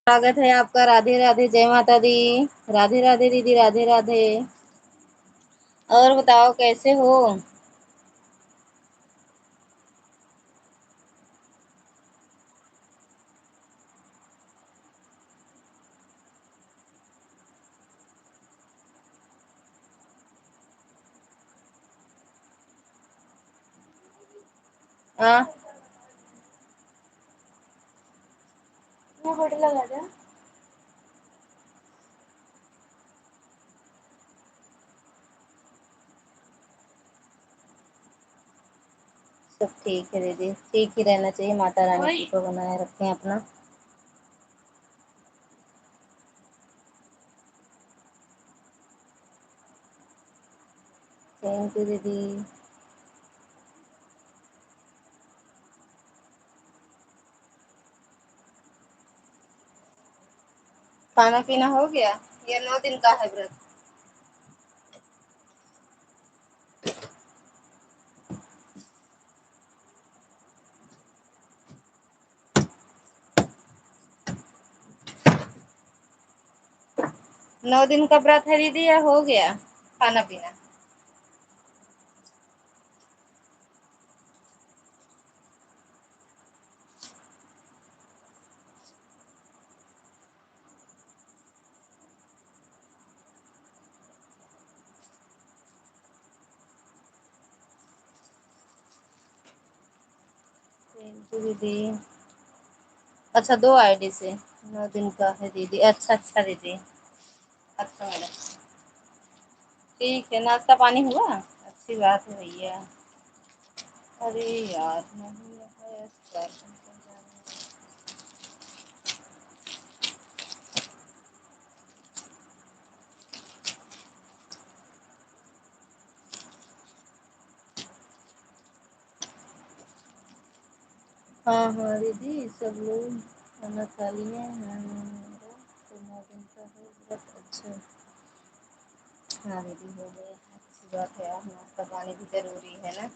स्वागत है आपका। राधे राधे, जय माता दी। राधे राधे दीदी, राधे राधे। और बताओ कैसे हो? हाँ, फोटो लगा दे। सब ठीक है दीदी, ठीक ही रहना चाहिए। माता रानी जी को बनाए रखें अपना। थैंक यू दीदी। खाना पीना हो गया? ये 9 दिन का है व्रत। 9 दिन का व्रत है दीदी, या हो गया खाना पीना? थैंक यू दीदी। अच्छा, 2 आईडी से 9 दिन का है दीदी। अच्छा अच्छा दीदी। अच्छा मैडम, ठीक है। नाश्ता पानी हुआ? अच्छी बात है भैया। अरे यार, नहीं है सर। हाँ हाँ दीदी, सब लोग खाना खा लिए हैं। तो 9 दिन का है व्रत। अच्छा। हाँ दीदी, हो गया। अच्छी बात है यार, नाश्ता पानी भी जरूरी है ना।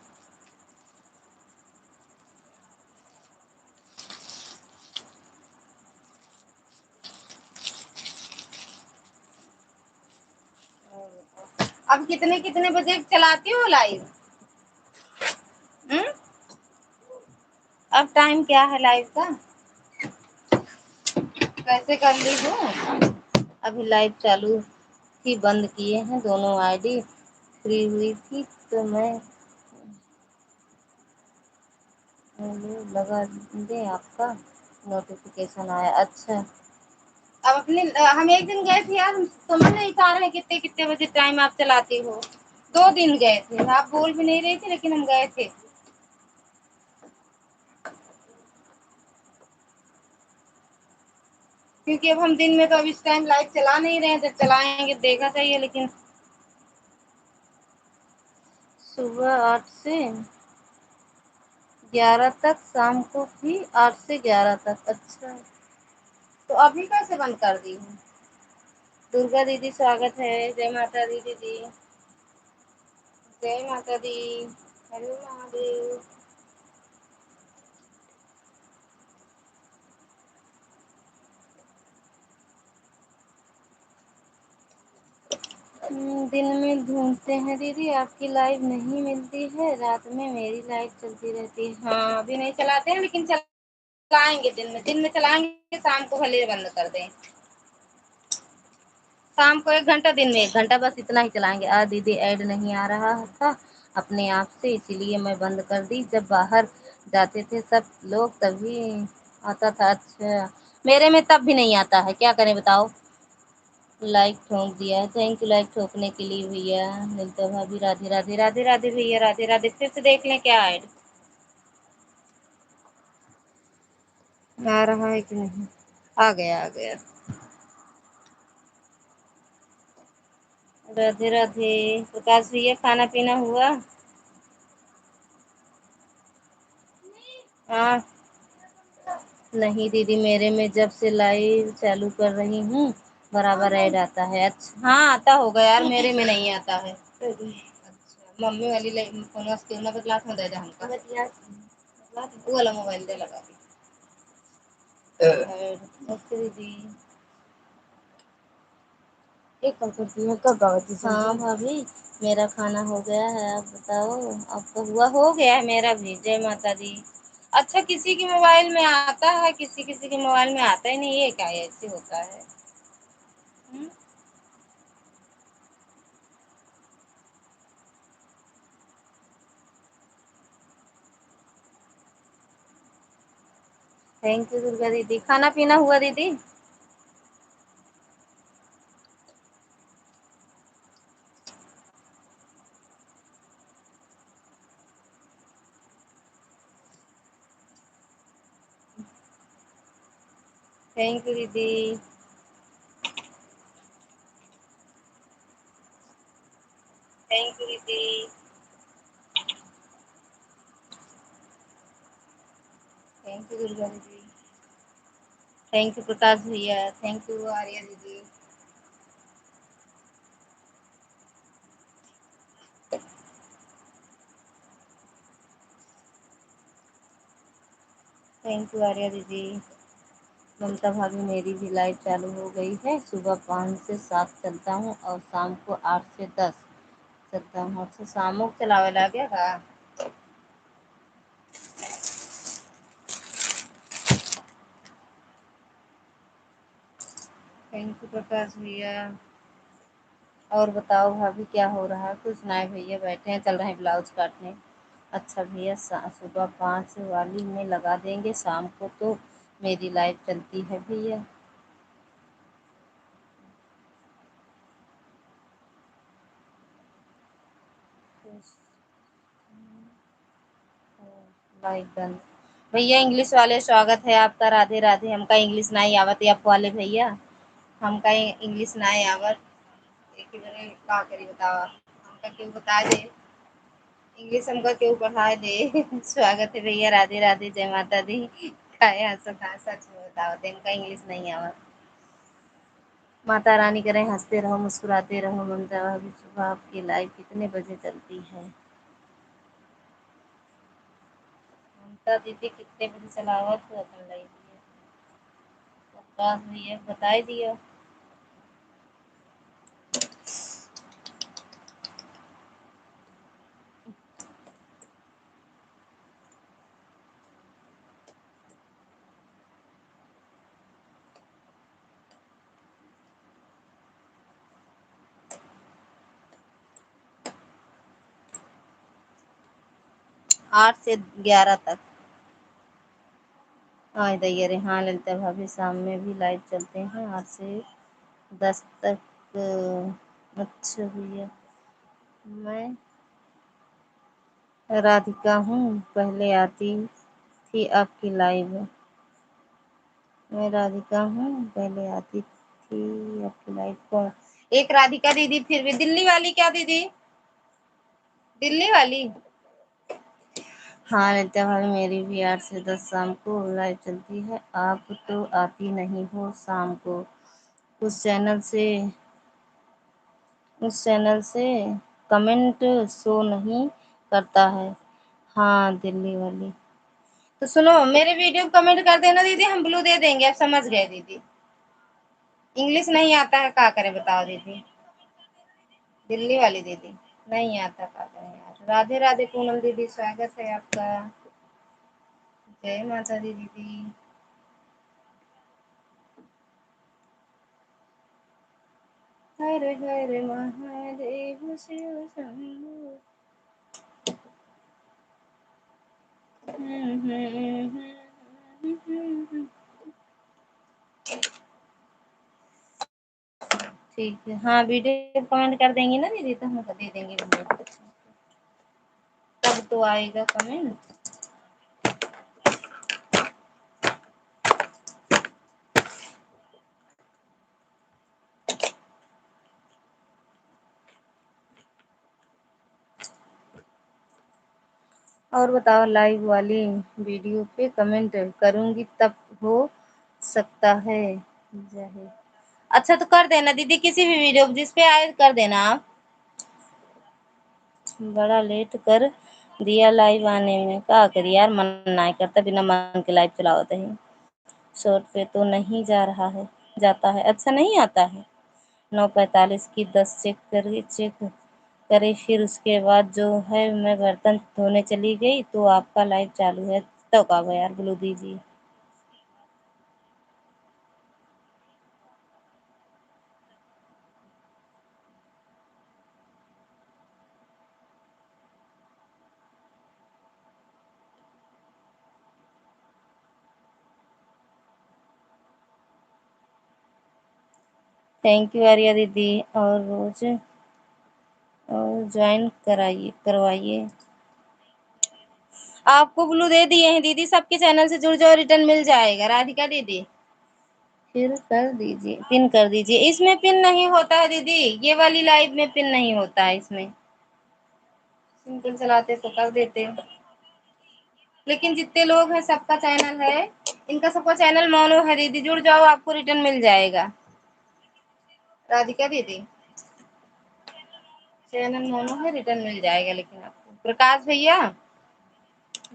अब कितने कितने बजे चलाती हो लाइव? हम्म? अब टाइम क्या है लाइव का? कैसे कर ली हो? अभी लाइव चालू थी, बंद किए हैं दोनों आईडी। फ्री हुई थी तो मैं लगा दे, आपका नोटिफिकेशन आया। अच्छा। अब अपने हम एक दिन गए थे यार, समझ नहीं पा रहे कितने कितने बजे टाइम आप चलाती हो। 2 दिन गए थे, आप बोल भी नहीं रही थी लेकिन हम गए थे। क्योंकि अब हम दिन में तो अब इस टाइम लाइव चला नहीं रहे हैं, जब चलाएंगे देखा चाहिए। लेकिन सुबह 8 से 11 तक, शाम को भी 8 से 11 तक। अच्छा, तो अभी कैसे बंद कर दी है? दुर्गा दीदी स्वागत है। जय माता दी दीदी। जय माता दी। हरे महादेव। दिन में ढूंढते हैं दीदी, आपकी लाइव नहीं मिलती है। रात में मेरी लाइव चलती रहती है। हाँ, अभी नहीं चलाते हैं लेकिन चलाएंगे। दिन में चलाएंगे, शाम को भले बंद कर दें। शाम को 1 घंटा, दिन में 1 घंटा, बस इतना ही चलाएंगे। दीदी ऐड नहीं आ रहा था अपने आप से, इसीलिए मैं बंद कर दी। जब बाहर जाते थे सब लोग तभी आता था। अच्छा, मेरे में तब भी नहीं आता है, क्या करें बताओ। लाइक ठोक दिया है। थैंक यू लाइक ठोकने के लिए भैया। ललिता भाभी, राधे राधे। राधे राधे भैया, राधे राधे। फिर से देख लें क्या ऐड आ रहा है कि नहीं। आ गया, आ गया। राधे राधे। प्रकाश भैया, खाना पीना हुआ? हाँ। नहीं दीदी, मेरे में जब से लाइव चालू कर रही हूँ बराबर ऐड आता है। अच्छा, हाँ आता होगा यार, मेरे में नहीं आता है। अच्छा, मम्मी वाली फोन क्यों ना क्लास में दे दे हमका। वो वाला मोबाइल दे लगा दी। ओके दीदी। एक कम करती है कब दावत? हाँ भाभी, मेरा खाना हो गया है, आप बताओ आपका हुआ? हो गया है मेरा भी। जय माता दी। अच्छा, किसी के मोबाइल में आता है, किसी किसी के मोबाइल में आता ही नहीं है, क्या ऐसे होता है? थैंक यू दुर्गा दीदी। खाना पीना हुआ दीदी? थैंक यू दीदी। थैंक यू दीदी। थैंक यू दुर्गा दीदी। थैंक यू प्रकाश भैया। थैंक यू आर्या दीदी। थैंक यू आर्या दीदी। ममता भाभी, मेरी भी लाइव चालू हो गई है। सुबह 5 से 7 चलता हूँ और शाम को 8 से 10 चलता हूँ। अच्छा, शामों को चलावे ला गया का? थैंक यू प्रकाश भैया। और बताओ भाभी, क्या हो रहा है? कुछ नहीं भैया, बैठे हैं, चल रहे हैं ब्लाउज काटने। अच्छा भैया, सुबह 5 वाली में लगा देंगे, शाम को तो मेरी लाइव चलती है भैया। लाइव बंद। भैया इंग्लिश वाले, स्वागत है आपका। राधे राधे। हमका इंग्लिश नहीं आवत आप वाले भैया, हमका इंग्लिश नहीं आवत। एक ही बार का करी बताओ, हमका क्यों बता दे इंग्लिश, हमका क्यों पढ़ा दे। स्वागत है भैया। राधे राधे। जय माता दी। काहे हंसत है? सच में बताओ, इनका इंग्लिश नहीं आवत। माता रानी करें हंसते रहो, मुस्कुराते रहो। ममता भाभी, सुबह आपकी लाइव कितने बजे चलती है? ममता दीदी कितने बजे चलावत हो अपन लाइव? प्रकाश भैया बताई दिया। 8 से 11 तक। हाँ दैया रे, हाँ ललिता भाभी, शाम में भी लाइव चलते हैं 8 से 10 तक। अच्छा भैया, मैं राधिका हूँ, पहले आती थी आपकी लाइव। मैं राधिका हूँ, पहले आती थी आपकी लाइव। कौन? एक राधिका दीदी, फिर भी दिल्ली वाली क्या दीदी? दिल्ली वाली। हाँ ललिता भाभी, मेरी भी 8 से 10 शाम को लाइव चलती है। आप तो आती नहीं हो शाम को। उस चैनल से उस चैनल से कमेंट शो नहीं करता है। हाँ दिल्ली वाली। तो सुनो, मेरे वीडियो को कमेंट कर देना दीदी, हम ब्लू दे देंगे। आप समझ गए दीदी? इंग्लिश नहीं आता है, क्या करें बताओ दीदी? दिल्ली वाली दीदी नहीं आता, क्या करें यार। राधे राधे पूनम दीदी, स्वागत है आपका। जय माता दी दीदी। हर हर महादेव शिव शंभू। ठीक है, हाँ वीडियो कमेंट कर देंगी ना दीदी, तो हम दे देंगे वीडियो। तब तो आएगा कमेंट। और बताओ, लाइव वाली वीडियो पे कमेंट करूंगी तब हो सकता है। जय। अच्छा तो कर देना दीदी, किसी भी वीडियो जिस पे आए कर देना आप। बड़ा लेट कर दिया लाइव आने में, क्या करिए यार, मन नहीं करता बिना मन के लाइव चलावत है। शॉर्ट पे तो नहीं जा रहा है, जाता है, अच्छा नहीं आता है। 9:45 की 10 चेक करे, फिर उसके बाद जो है मैं बर्तन धोने चली गई तो आपका लाइव चालू है। तो कब यार ब्लू दीजिए। थैंक यू आर्या दीदी। और रोज और ज्वाइन कराइए करवाइए। आपको ब्लू दे दिए हैं दीदी, सबके चैनल से जुड़ जाओ, रिटर्न मिल जाएगा राधिका दीदी। फिर कर दीजिए, पिन कर दीजिए। इसमें पिन नहीं होता है दीदी, ये वाली लाइव में पिन नहीं होता है इसमें। सिंपल चलाते तो कर देते, लेकिन जितने लोग हैं सबका चैनल है, इनका सबका चैनल मोनो है दीदी, जुड़ जाओ आपको रिटर्न मिल जाएगा। राधिका दीदी चैनल मोनो है, रिटर्न मिल जाएगा लेकिन आपको। प्रकाश भैया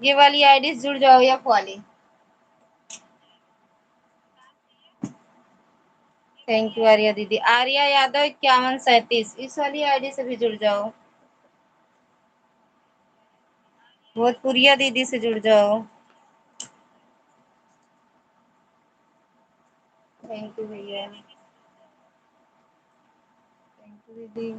ये वाली आईडी जुड़ जाओ, या वाली। थैंक यू आर्या दीदी। आर्या यादव 5137, इस वाली आईडी से भी जुड़ जाओ। भोजपुरिया दीदी से जुड़ जाओ। थैंक यू भैया, थैंक यू दीदी।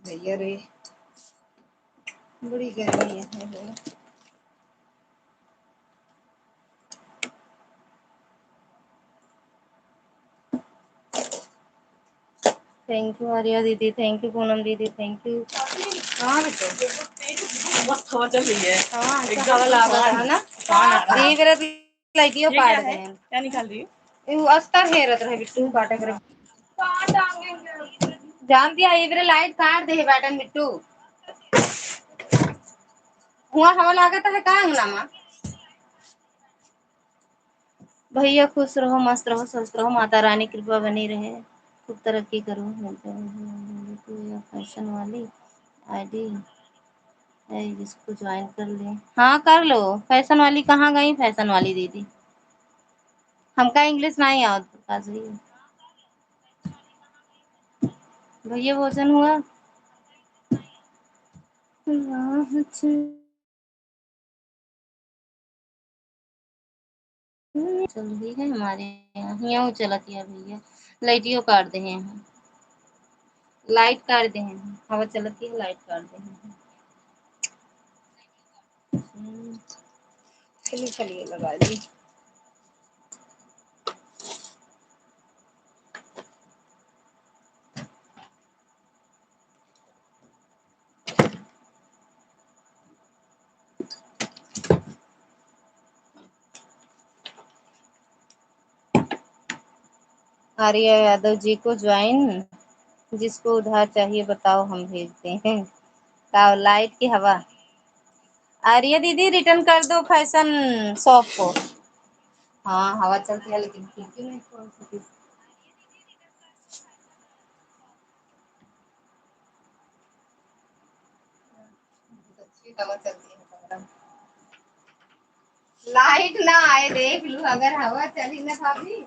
भैया रे बड़ी गर्मी है। थैंक यू आर्या दीदी, थैंक यू पूनम दीदी, थैंक यू। हाँ बेटा बस हवा चल रही है। हाँ एकदम हवा लग रहा है ना। ये मेरा लाइटियो काट दे, क्या निकाल रही है? वो अस्तर हेरत रहे बिट्टू काटे करे। जान दिया ये मेरे लाइट काट दे बैटन बिट्टू। वहाँ हवा लागत है का ना माँ। भैया खुश रहो, मस्त रहो, स्वस्थ रहो, माता रानी कृपा बनी रहे, खूब तरक्की करो। फैशन वाली आईडी है, जिसको ज्वाइन कर ले। हाँ कर लो। फैशन वाली कहाँ गई फैशन वाली दीदी? हमका इंग्लिश नहीं आवत प्रकाश भैया। भैया भोजन हुआ? चल रही है हमारे यहाँ चलत है भैया। लाइटियो काट दे हैं, लाइट काट दे हैं, हवा चलती है लाइट काट दे हैं। चलिए चलिए लगा दी। आर्या यादव जी को ज्वाइन, जिसको उधार चाहिए बताओ हम भेजते हैं। ताव लाइट की हवा। आर्या दीदी रिटर्न कर दो फैशन शॉप को। हाँ हवा चलती है लेकिन खिड़की नहीं खोल सकी। अच्छी हवा चलती है। लाइट ना आए देख लू, अगर हवा चली ना भाभी।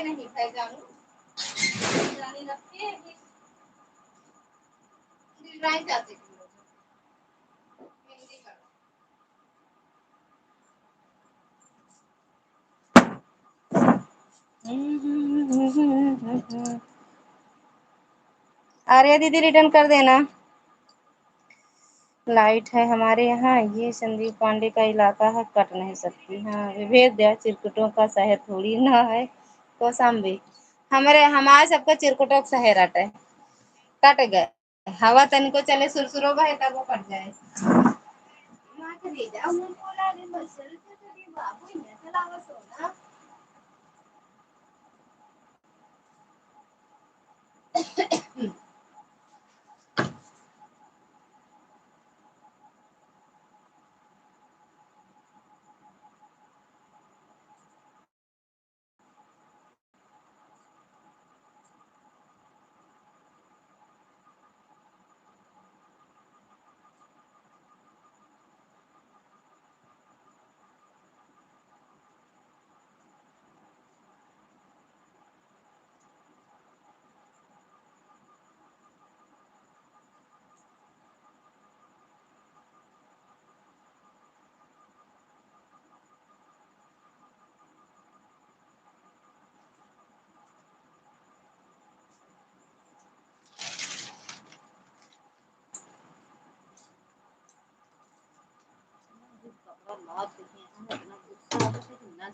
नहीं खाई जानू जानी लगती है कि डिजाइन चाहते थे मेहंदी का। आर्या दीदी रिटर्न कर देना। लाइट है हमारे यहाँ। ये संदीप पांडे का इलाका है, कट नहीं सकती। हाँ विभेद दिया, चिरकुटों का शहर थोड़ी ना है कौशाम्बी। हमारे सबका चिरकुटों का शहर अटे कट गए। हवा तनिको चले सुरसुरो बहे तब वो कट जाए। माँ के ले जाओ मैं बोला रे बस चल तो बाबू ने चलावा सोना।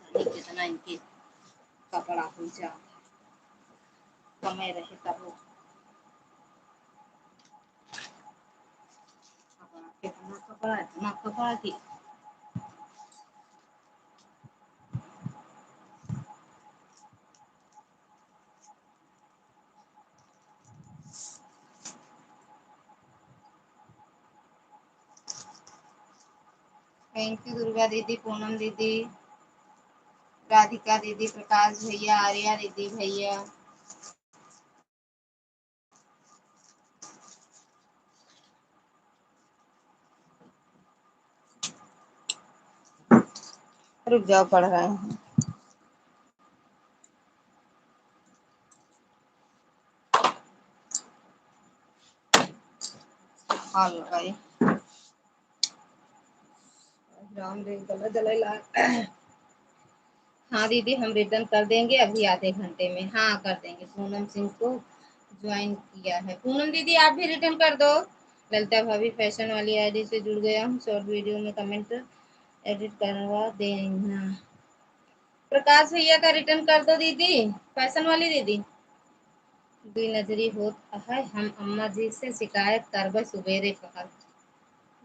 कितना इनके कपड़ा हो जा समय रहे तब वो कितना कपड़ा थी। थैंक यू दुर्गा दीदी, पूनम दीदी, राधिका दीदी, प्रकाश भैया, आर्या दीदी भैया। रुक जाओ पढ़ रहे हैं। हाँ भाई राम देव गला जला। हाँ दीदी हम रिटर्न कर देंगे अभी आधे घंटे में। हाँ कर देंगे। पूनम सिंह को ज्वाइन किया है। पूनम दीदी आप भी रिटर्न कर दो। ललिता भाभी फैशन वाली आईडी से जुड़ गया हूँ, शॉर्ट वीडियो में कमेंट एडिट करवा देना। प्रकाश भैया का रिटर्न कर दो दीदी, फैशन वाली दीदी। दुई नजरी होत है, हम अम्मा जी से शिकायत करबे सुबेरे कहल।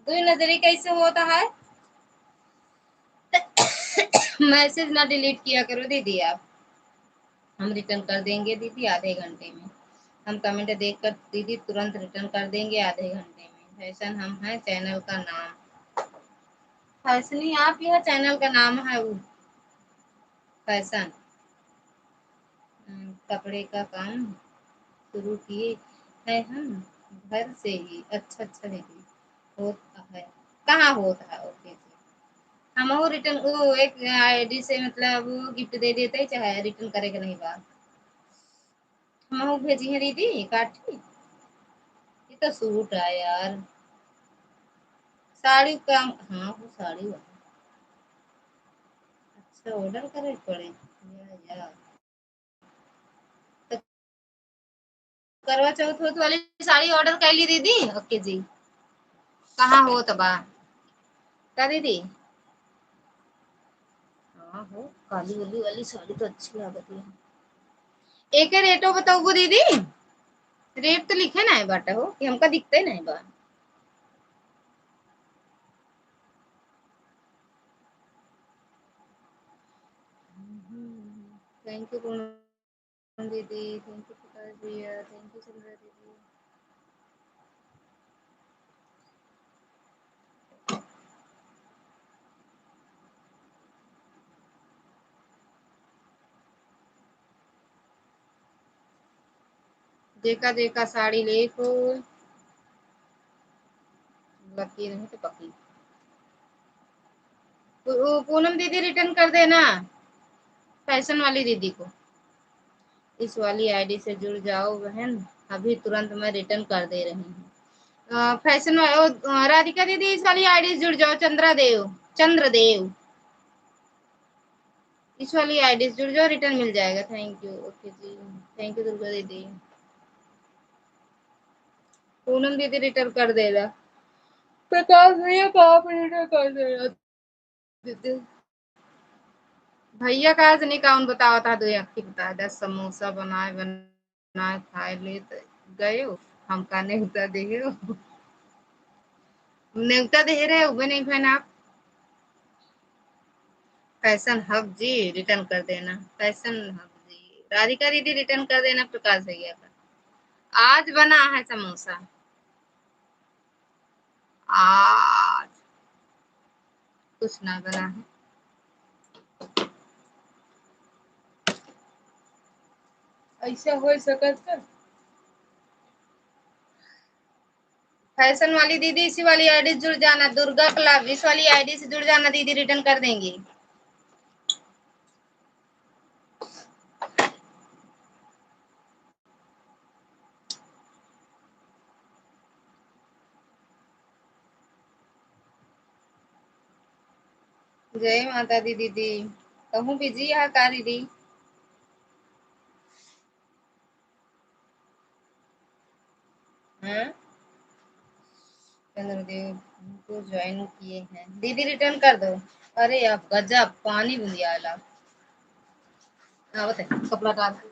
दुई नजरी कैसे होता है? मैसेज ना डिलीट किया करो दीदी आप। हम रिटर्न कर देंगे दीदी आधे घंटे में। हम कमेंट देखकर दीदी तुरंत रिटर्न कर देंगे आधे घंटे में। फैशन हम है चैनल का नाम। फैशनी आप, यह चैनल का नाम है वो फैशन। कपड़े का काम शुरू किए है हम घर से ही। अच्छा अच्छा दीदी होता है, कहाँ होता है? ओके हम वो रिटर्न वो एक आईडी से मतलब वो गिफ्ट दे देते चाहे रिटर्न करेगा नहीं बात। हम भेजी है दीदी काठी। ये तो सूट है यार, साड़ी का। हाँ वो साड़ी वाला अच्छा ऑर्डर करे पड़े यार। तो करवा चौथ होत वाली साड़ी ऑर्डर कर ली दीदी। ओके जी कहाँ हो तबा का दीदी? हाँ हो काली वाली वाली साड़ी तो अच्छी लगती है। एक रेटो बताओ दीदी, रेट तो लिखे ना है बाटा हो कि हमका दिखते नहीं बा। थैंक यू पूनम दीदी, थैंक यू प्रकाश भैया, थैंक यू चंद्रा दीदी। देखा देखा साड़ी ले को लकी नहीं तो पकी। पूनम दीदी रिटर्न कर देना फैशन वाली दीदी को। इस वाली आईडी से जुड़ जाओ बहन, अभी तुरंत मैं रिटर्न कर दे रही हूँ। फैशन राधिका दीदी इस वाली आईडी से जुड़ जाओ। चंद्रदेव इस वाली आईडी से जुड़ जाओ, रिटर्न मिल जाएगा। Thank you. ओके जी थैंक यू दुर्गा दीदी। पूनम दीदी रिटर्न कर देगा। प्रकाश भैया कहाँ पर कर दे भैया का आज नहीं काउन बतावा था दो अखी बता 10 समोसा बनाए बनाए खाए ले गए हम का नेवता दे नेवता दे रहे उबे नहीं बहन आप फैशन हब जी रिटर्न कर देना फैशन हब जी राधिका दीदी रिटर्न कर देना प्रकाश भैया का आज बना है समोसा आज कुछ ना बना है ऐसा हो सकत है फैशन वाली दीदी इसी वाली आईडी जुड़ जाना दुर्गा क्लब इस वाली आईडी से जुड़ जाना दीदी रिटर्न कर देंगी जय माता दी दीदी कहूँ बिजी है का दीदी हाँ चंद्रदेव को ज्वाइन किए हैं दीदी रिटर्न कर दो अरे आप गजब पानी बुंदिया ला हाँ बता कपड़ा डाल गजब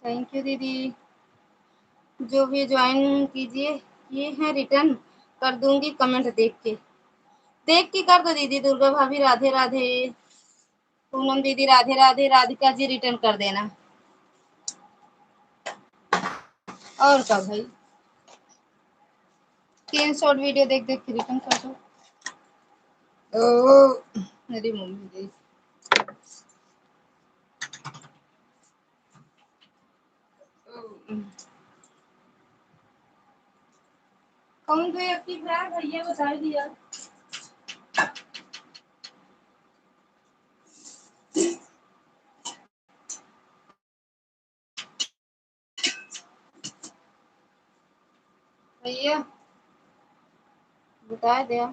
थैंक यू दीदी जो भी ज्वाइन कीजिए ये है रिटर्न कर दूंगी कमेंट देख के कर दो दीदी दुर्गा भाभी राधे राधे पूनम दीदी राधे राधे राधिका जी रिटर्न कर देना और क्या भाई 3 शॉर्ट वीडियो देख देख के रिटर्न कर दो ओ मेरी मम्मी गई कौन गई आपकी फ्रेंड भैया बता दिया भैया बता दिया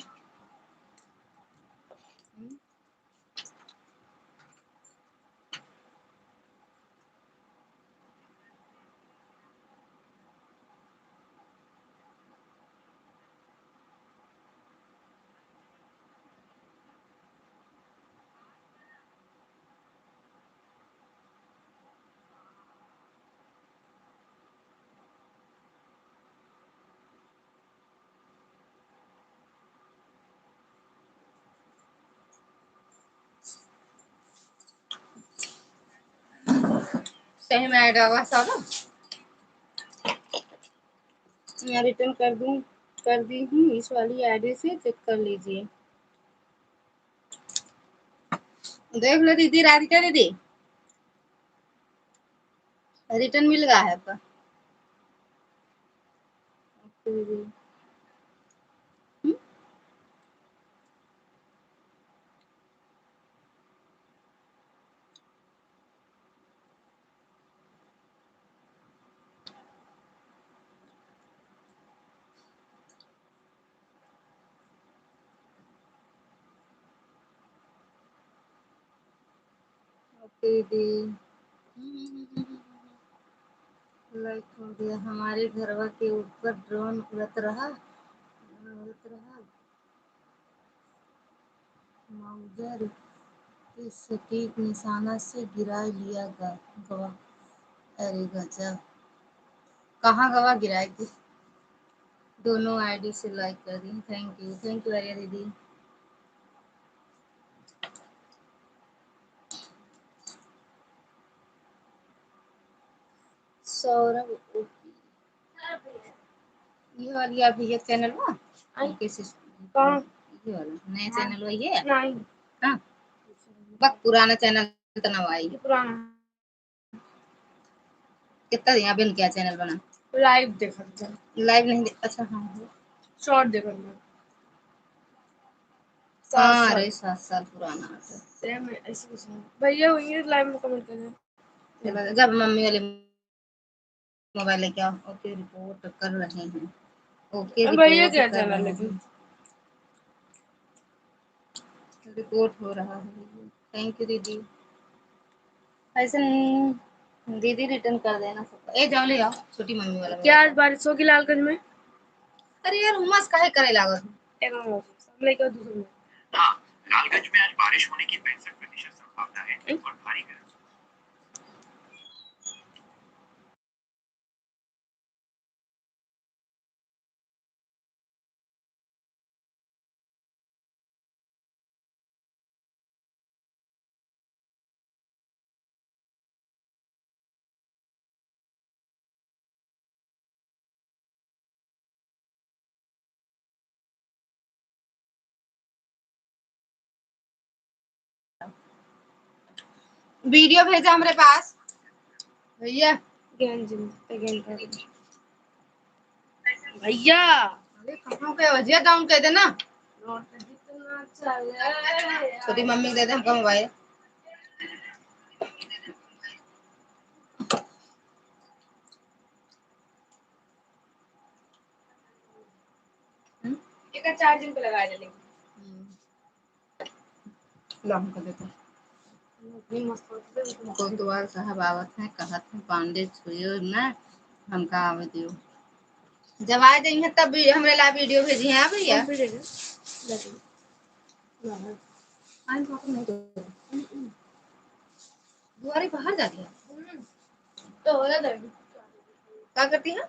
सही में ऐड आवा सब मैं रिटर्न कर दी हूँ इस वाली आईडी से चेक कर लीजिए देख लो दीदी राधिका दीदी रिटर्न मिल गया है आपका दीदी दीदी लाइक हो गया हमारे घरवा के ऊपर ड्रोन उड़त रहा माउजर के सटीक निशाना से गिरा लिया गवा अरे गजब कहाँ गवा गिराएगी दोनों आईडी से लाइक कर दी थैंक यू आर्या दीदी सौरभ ये वाली आप भैया चैनल में कहाँ ये वाला नया चैनल वही है नहीं हां बस पुराना चैनल तो ना आई पुराना कितना यहाँ बिन क्या चैनल बना लाइव देखा लाइव नहीं अच्छा हां शॉर्ट देखा हाँ अरे 7 साल पुराना सेम ऐसे कुछ नहीं भैया वही लाइव में कमेंट कर जब मम्मी वाले मोबाइल लेके आओ ओके रिपोर्ट कर रहे हैं ओके रिपोर्ट कर रहे हैं लेकिन रिपोर्ट हो रहा है थैंक यू दीदी ऐसे नहीं दीदी रिटर्न कर देना सबका ए जाओ ले आओ छोटी मम्मी वाला क्या आज बारिश होगी लालगंज में अरे यार उमस काहे करे लागत एक हम लेके दूसरे हां लालगंज में आज बारिश होने की 65% संभावना है और भारी गरज वीडियो भेजा हमारे पास भैया भैया अरे कहाँ पे वजह डाउन कर देना छोटी मम्मी दे दे हमको मोबाइल एक चार्जिंग पे लगा दे लेकिन ला हमको दे दो कोतवाल साहब आवत है कहत है पांडे छुइयो ना हमका आवे दियो जब आ जाइए तब भी हमरे ला वीडियो भेजी है भैया दुआरे बाहर जाती है तो हो जाता है क्या करती है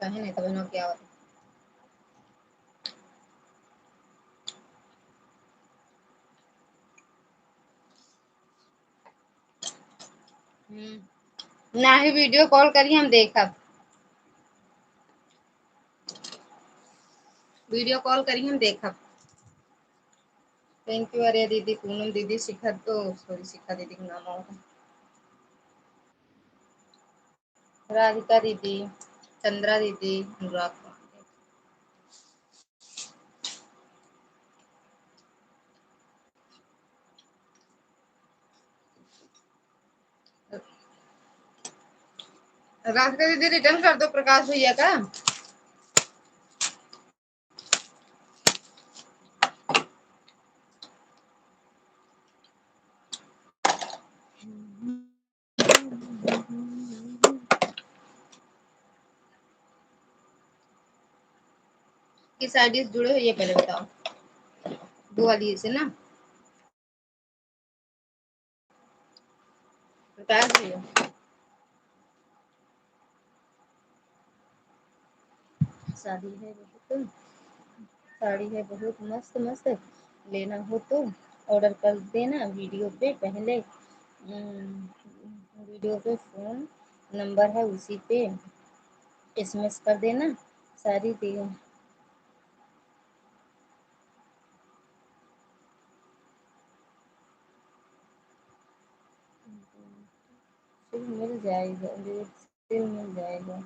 कहीं नहीं तब क्या होता ना ही वीडियो कॉल करी हम देखब वीडियो कॉल करी हम देखब थैंक यू अरे दीदी पूनम दीदी शिखा तो सॉरी शिखा दीदी का नाम होगा राधिका दीदी चंद्रा दीदी अनुराग राधिका दीदी रिटर्न कर दो प्रकाश भैया का किस आईडी से जुड़े हो ये पहले बताओ दो वाली से ना प्रकाश भैया शादी है बहुत साड़ी है बहुत मस्त मस्त लेना हो तो ऑर्डर कर देना वीडियो पे पहले वीडियो पे फोन नंबर है उसी पे एसएमएस कर देना सारी दिए फिर मिल जाएगा फिर मिल जाएगा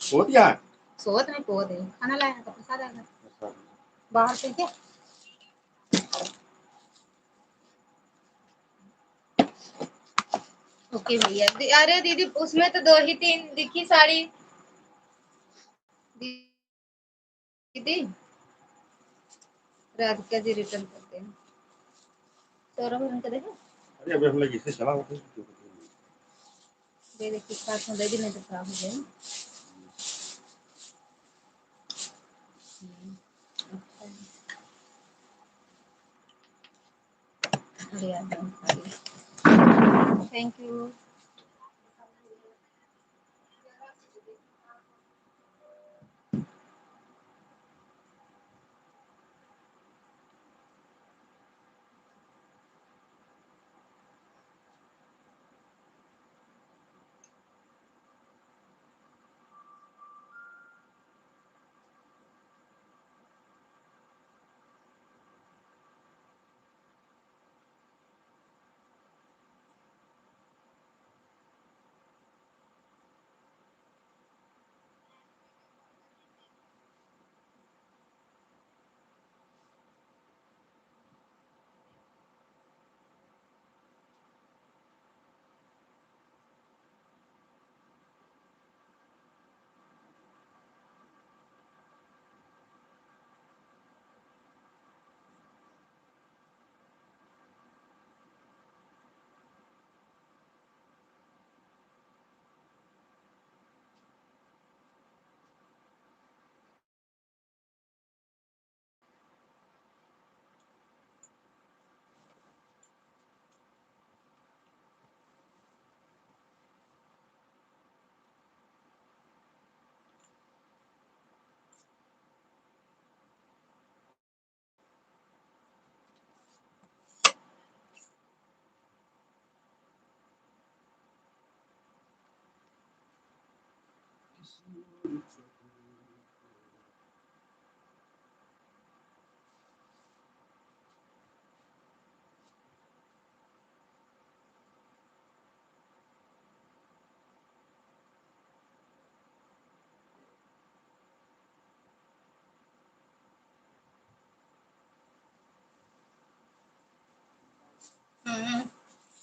सो दिया सोत नहीं पो दे खाना लाया तो प्रसाद आएगा बाहर से क्या ओके भैया अरे दीदी उसमें तो 2 ही 3 दिखी साड़ी दीदी राधिका जी रिटर्न करते हैं सौरभ रंग का देखो अरे अभी हम लोग इसे चला होते दे देखिए साथ में दे दी नहीं तो खराब हो जाए थैंक यू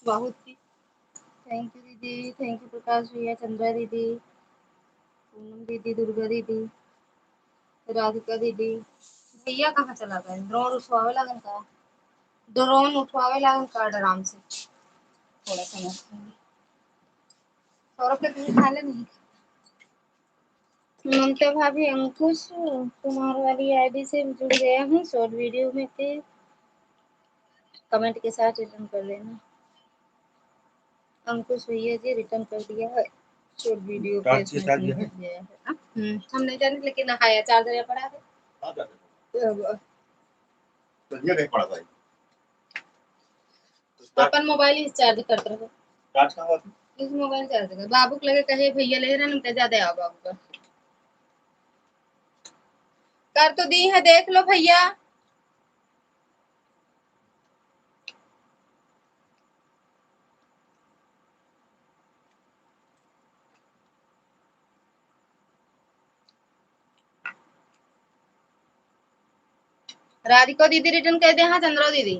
बहुत ही थैंक यू दीदी, थैंक यू प्रकाश भैया, चंद्रा दीदी, पूनम दीदी, दुर्गा दीदी, राधिका दीदी। भैया कहाँ चला गए? ड्रोन उठवावे लागन का? ड्रोन उठवावे लागन का आराम से थोड़ा सा सौरभ के तुम्हें खा लेनी। ममता भाभी, अंकुश तुम्हारी वाली आईडी से जुड़ गया हूँ, शॉर्ट वीडियो में थे, कमेंट के साथ रिटर्न कर लेना। अंकुश भैया जी रिटर्न कर दिया है, शॉर्ट वीडियो पे भेज गया है। हम नहीं जाने लेकिन नहाया चार्जर पड़ा है। अपन मोबाइल चार्ज करते रहो। चार्ज कहाँ होता है? इस मोबाइल चार्ज कर। बाबू को लगे कहे भैया ले रहे हैं ज्यादा आओ बाबू का कर तो दी है, देख लो भैया। राधिका दीदी रिटर्न कर दे। हाँ चंद्रा दीदी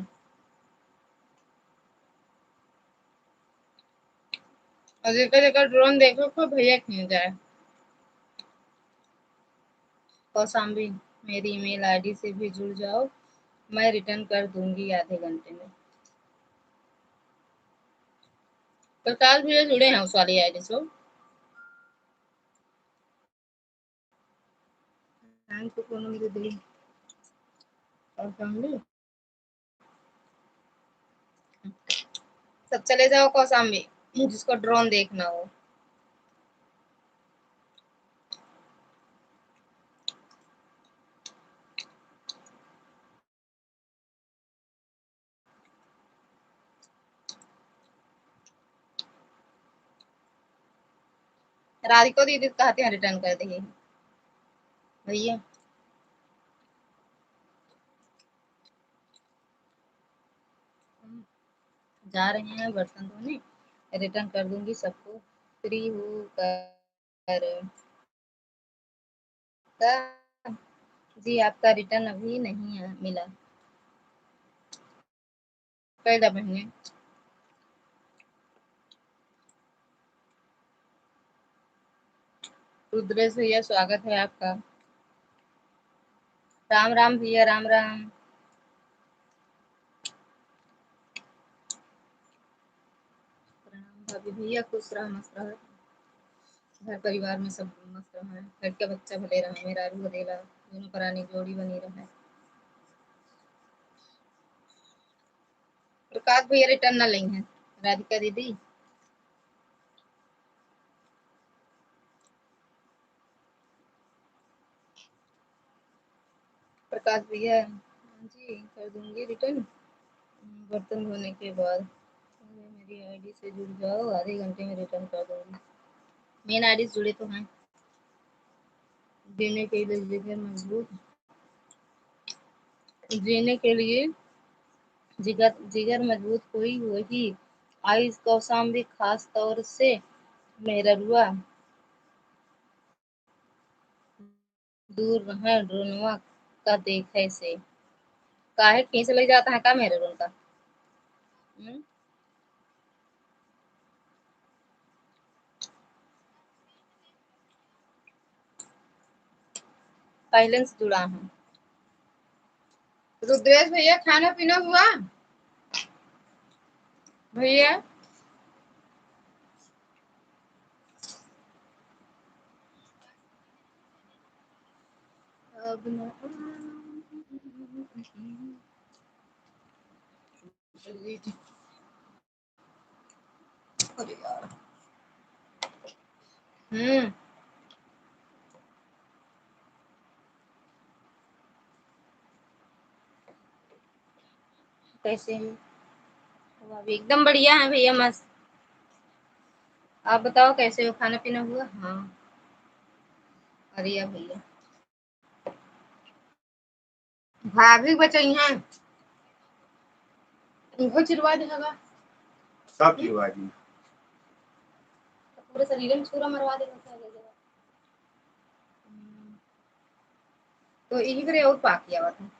और ड्रोन देखो तो भैया खींच जाए। कौशाम्बी, मेरी ईमेल आईडी से भी जुड़ जाओ, मैं रिटर्न कर दूंगी आधे घंटे में। प्रकाश भैया जुड़े हैं उस वाली आईडी से। थैंक यू पूनम दीदी। कौशाम्बी सब चले जाओ कौशाम्बी, जिसको ड्रोन देखना हो। राधिका दीदी कहते हैं रिटर्न कर दिए भैया। जा रहे हैं बर्तन धोने, रिटर्न कर दूंगी सबको, फ्री हो कर जी। आपका रिटर्न अभी नहीं मिला। कैदा बहने रुद्रेश भैया स्वागत है आपका। राम राम भैया, राम राम। भाभी भैया खुश रहा मस्त रहा, घर परिवार में सब मस्त रहा, घर का बच्चा भले रहा, मेरा रू भलेला, दोनों परानी जोड़ी बनी रहा। प्रकाश भैया रिटर्न ना लेंगे हैं। राधिका दीदी प्रकाश भैया जी कर दूंगी रिटर्न बर्तन धोने के बाद। मेरी आईडी से जुड़ जाओ, आधे घंटे में रिटर्न कर दूंगी। मेन आईडी से जुड़े तो हैं। जीने के लिए जिगर मजबूत, जीने के लिए जिगर जिगर मजबूत हुई वही आई कौशाम्बी, खास तौर से मेहरुआ दूर रहे ड्रोनवा का देखे से। काहे खींच ले जाता है का मेरे ड्रोन का? पहले से जुड़ा हूँ। रुद्रेश भैया खाना पीना हुआ भैया? अब न अरे यार। कैसे हैं? अभी एकदम बढ़िया है भैया, मस्त। आप बताओ कैसे हो? खाना पीना हुआ? हाँ अरे भैया भाभी बचाई हैं इनको चिरवा देगा सब चिरवा दी पूरे शरीर में छुरा मरवा देगा क्या लगेगा तो यही करे और पाक किया हुआ था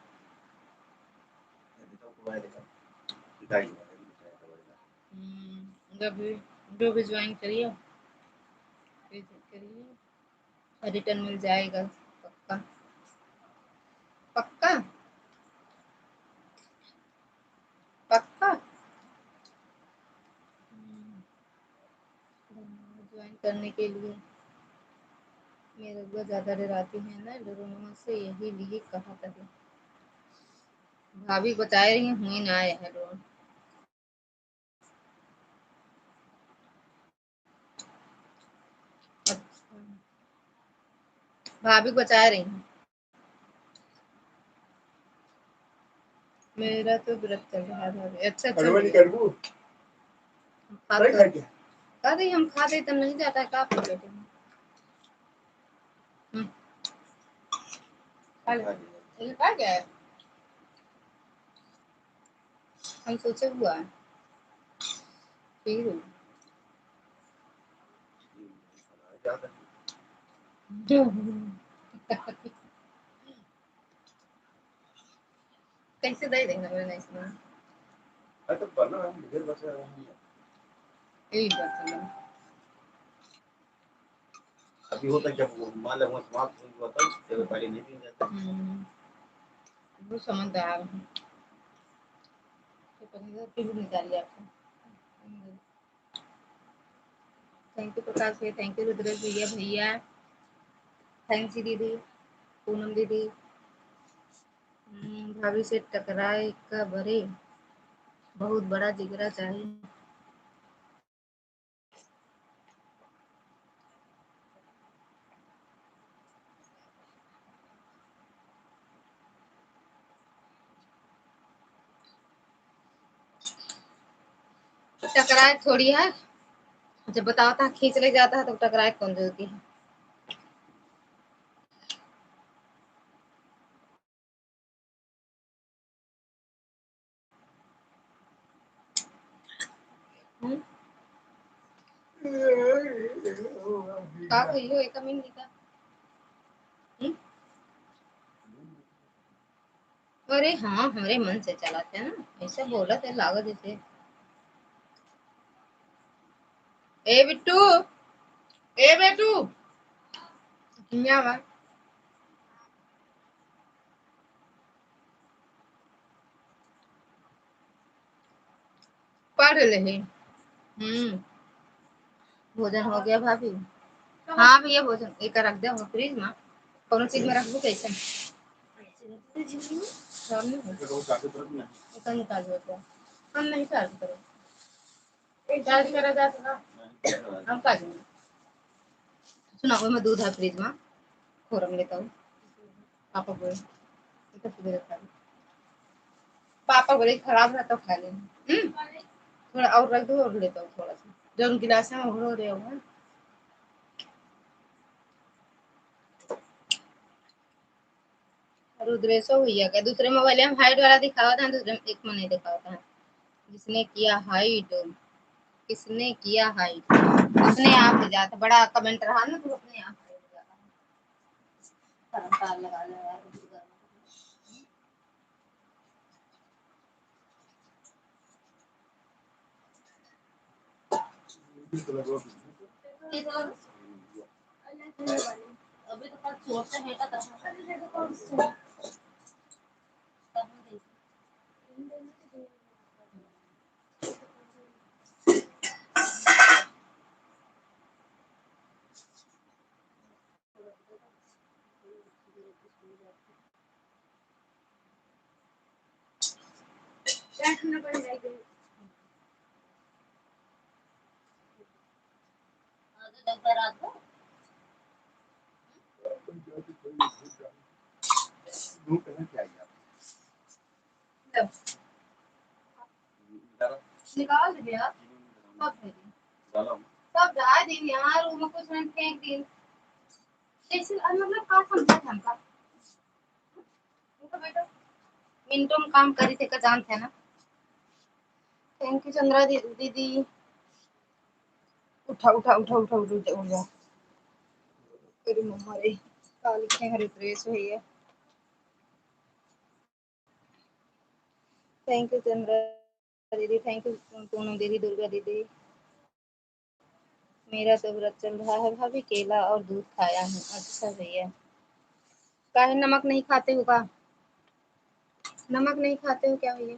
जो भी ज्वाइन करिए रिटर्न मिल जाएगा पक्का पक्का पक्का ज्वाइन करने के लिए मेरे को ज्यादा डराती है ना डरोना से यही लिए कहा था भाभी बता रही हुई ना आया है ड्रोन अच्छा भाभी बचा रही हूँ मेरा तो व्रत चल रहा है भाभी अच्छा अच्छा खा दे हम खा दे तो नहीं जाता है का बेटे खा गया है हम सोचे हुआ है फिर कैसे दे देंगे मैंने इसमें तो बना हम इधर बस रहे हैं यही बात है अभी होता जब मान लो वहाँ समाप्त हुआ था जब पहले नहीं दिया जाता वो समझदार है तो पनीर फिर निकालिए आपको थैंक यू प्रकाश भैया थैंक यू रुद्रेश भैया भैया थैंक यू दीदी पूनम दीदी भाभी से टकराए का बड़े बहुत बड़ा जिगरा चाहिए टकराए थोड़ी है जब बताओ था खींच ले जाता है तो टकराए कौन होती है का कहियो एक मिनट का अरे हाँ हमारे मन से चलाते हैं ना ऐसे बोला थे लागत जैसे ए बिट्टू ए बेटू क्या बात पढ़ ले भोजन हो गया भाभी हाँ भैया भोजन एक रख दे फ्रिज में कौन चीज में रखबू कैसे निकाल दो हम नहीं चार्ज करो चार्ज करा जाता हम का सुना मैं दूध है फ्रिज में खोरम लेता हूँ पापा बोले पापा बोले खराब रहता खा ले थोड़ा और रख दो और लेता हूँ थोड़ा सा जो गिलास है वो रहे होगा रुद्रेशो भैया का दूसरे मोबाइल में हाइट वाला दिखावा था दूसरे में एक में नहीं दिखावा था जिसने किया हाइट किसने किया हाइट अपने आप हो जाता बड़ा कमेंट रहा ना तो अपने आप हो जाता लगा लगा अभी तो कल सोचते हैं का निकाल दे यार सब डाल दिन यार रूम में कुछ नहीं फेंक दिन कैसे मतलब का समझा था हमका तो बेटा मिनटों में काम करी थे का जानते हैं ना। थैंक यू चंद्रा दीदी। उठा उठा उठा उठा उठा उठ जा तेरी मम्मा रे का लिखे हैं रिफ्रेश हुई है। थैंक यू चंद्रा दीदी। थैंक यू पूनम दीदी दुर्गा दीदी। मेरा तो व्रत चल रहा है भाभी केला और दूध खाया हूँ। अच्छा भैया काहे नमक नहीं खाते हो का? नमक नहीं खाते हो क्या भैया?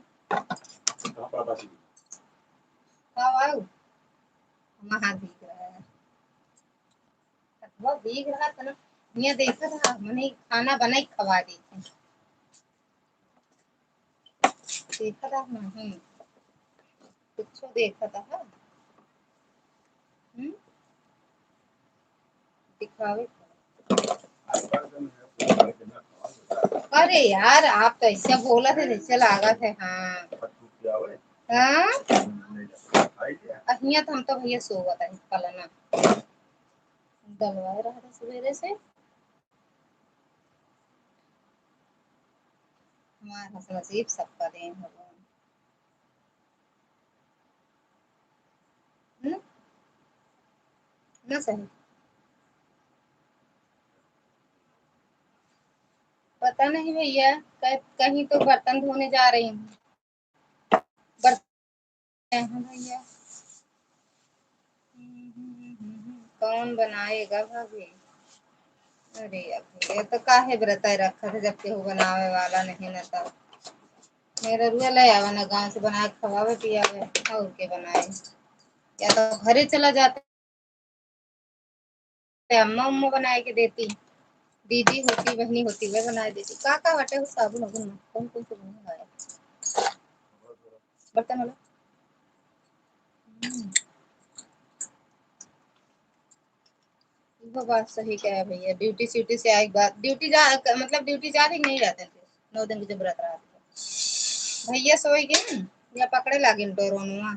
आओ वहाँ दिख रहा है वो दिख रहा था ना। मैं देखा था मैंने खाना बनाई खवा दी थी देखा था ना। कुछ देखा था दिखावे। अरे यार आप तो ऐसे बोला थे जैसे लागा थे। हाँ हाँ अहिया तो हम तो भैया सो गया था कल ना दलवा रहा था सवेरे से। हमारा नसीब सबका देन भगवान। ना सही पता नहीं भैया कहीं तो बर्तन धोने जा रही हूँ। बर्तन हैं भैया। कौन बनाएगा भाभी? अरे अब ये तो काहे व्रत रखा था जब केहू बनावे वाला नहीं न था। मेरा रुआ ले आवा ना गांव से बना के खवावे पियावे और के बनाए या तो घरे चला जाते अम्मा उम्मा बनाए के देती। दीदी होती बहनी होती वे बनाए देती का बटे हो साबुन वाबुन कौन कौन से बनाया बर्तन वाला। वो बात सही क्या है भैया। ड्यूटी स्यूटी से आई बात ड्यूटी जा मतलब ड्यूटी जा रही नहीं जाते थे 9 दिन की जब व्रत रहा भैया सोई गए या पकड़े लागे डोरोनुआ।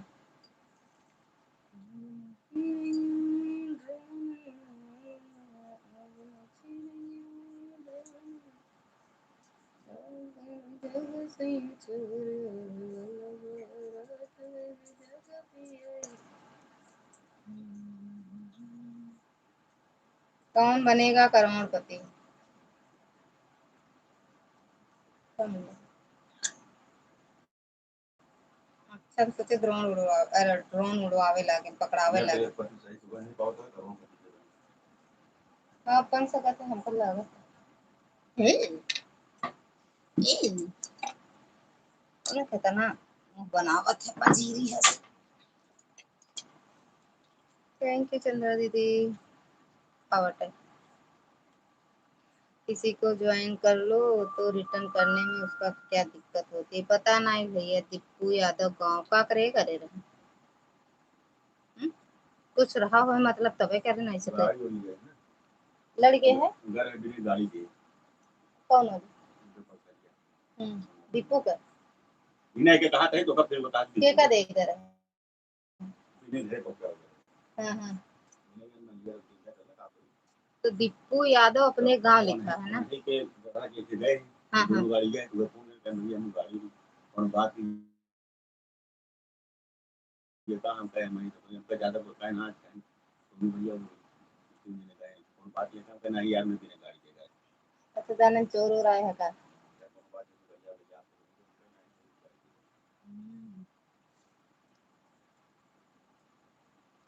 कौन बनेगा करोड़पति? अच्छा सोचे ड्रोन उड़वावे लागे पकड़ावे लागे। हाँ 500 का तो हमको लागत कितना बनावत है पजीरी है। थैंक यू चंद्रा दीदी। पावट है किसी को ज्वाइन कर लो तो रिटर्न करने में उसका क्या दिक्कत होती है? पता नहीं भैया। दीपू यादव गांव का करे करे रहे कुछ रहा हो मतलब तबे करे नहीं सके लड़के है कौन हो दीपू का विनय के कहा थे तो कब बता के का देख रहे हाँ हाँ तो दीपू यादव अपने गांव लिखा है ना। हाँ हाँ ये काम है मैं तो ज्यादा बताए ना तो भैया बात ये था नहीं यार मैं बिना गाड़ी के अच्छा जाने चोर हो रहा है का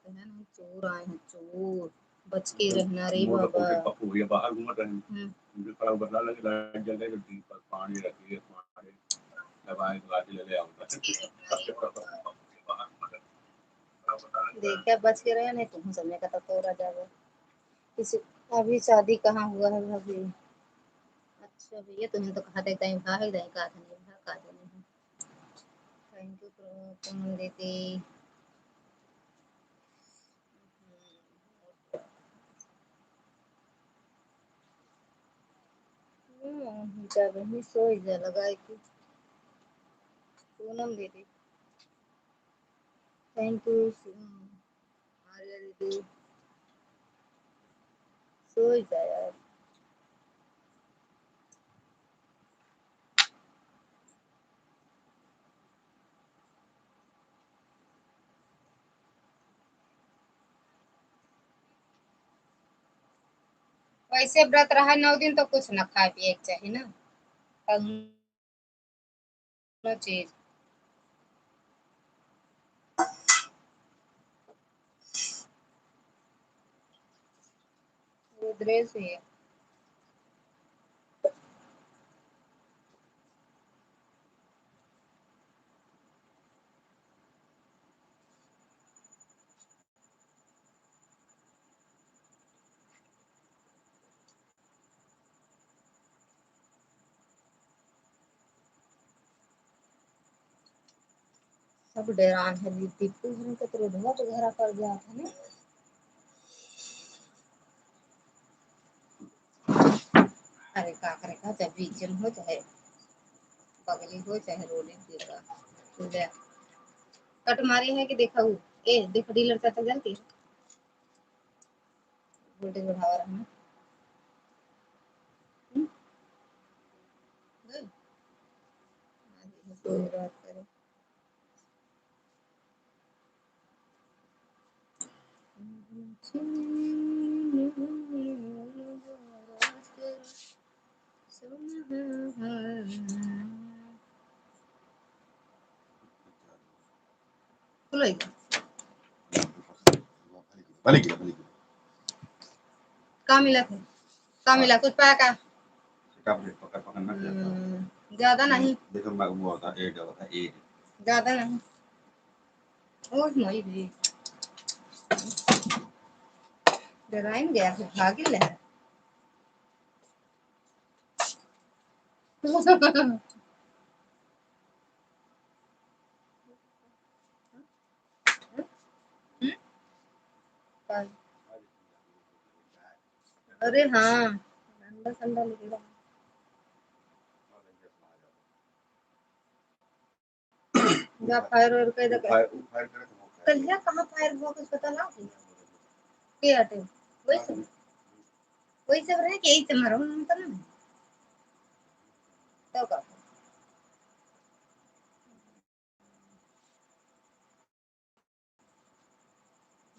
कहना नहीं चोर आए हैं चोर बच के रहना रे बाबा। पप्पू भैया बाहर घूमत रहे उनके खड़ा बदला लगे लाइट जल गई तो दीपक पानी रखिए पानी दवाई गाड़ी ले आओ देखिए बच के रहे नहीं तुम समय का तो तोड़ा जावे किसी अभी शादी कहाँ हुआ है भाभी? अच्छा भैया तुम्हें तो कहा देता है भाई दही का नहीं भा का नहीं। थैंक यू पूनम दीदी। जब ही सोई जा लगाए की पूनम दीदी। थैंक यू आर्या दीदी। सो जा यार। वैसे व्रत रहा 9 दिन तो कुछ ना खाए पिए के चाहिए ना, चीज ड्रेस ही है। सब डेरान है दीपू हम के तो धुआ तो घेरा पड़ गया था ना। अरे का करेगा जब बीच में हो चाहे बगली हो चाहे रोड देगा तो ले कट मारी है कि देखा हूँ। ए देख डीलर का तो जल्दी वोल्टेज बढ़ावा रहा है। कोई बात करे का मिला था का मिला कुछ पाया का ज्यादा नहीं देखो मैं वो होता 8 होता 8 ज्यादा नहीं ओ नहीं भी डराइन गया फिर भाग ले अरे हाँ ठंडा ठंडा लगेगा जा फायर और कह दे कलिया कहां फायर हुआ कुछ पता ना के आटे वही सब रहे कि यही से मारो तो ना तो का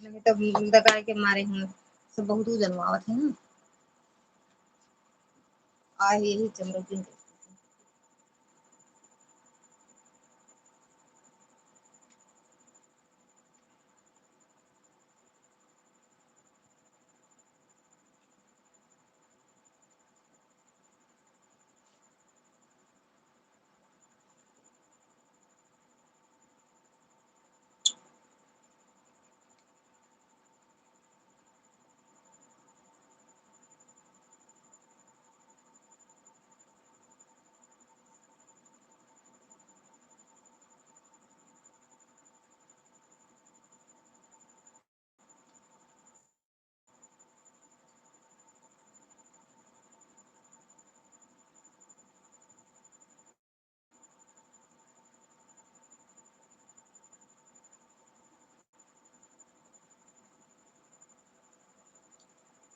नहीं तो दगाए के मारे हूं सब बहुत जनवावत है ना आ यही चमड़ो की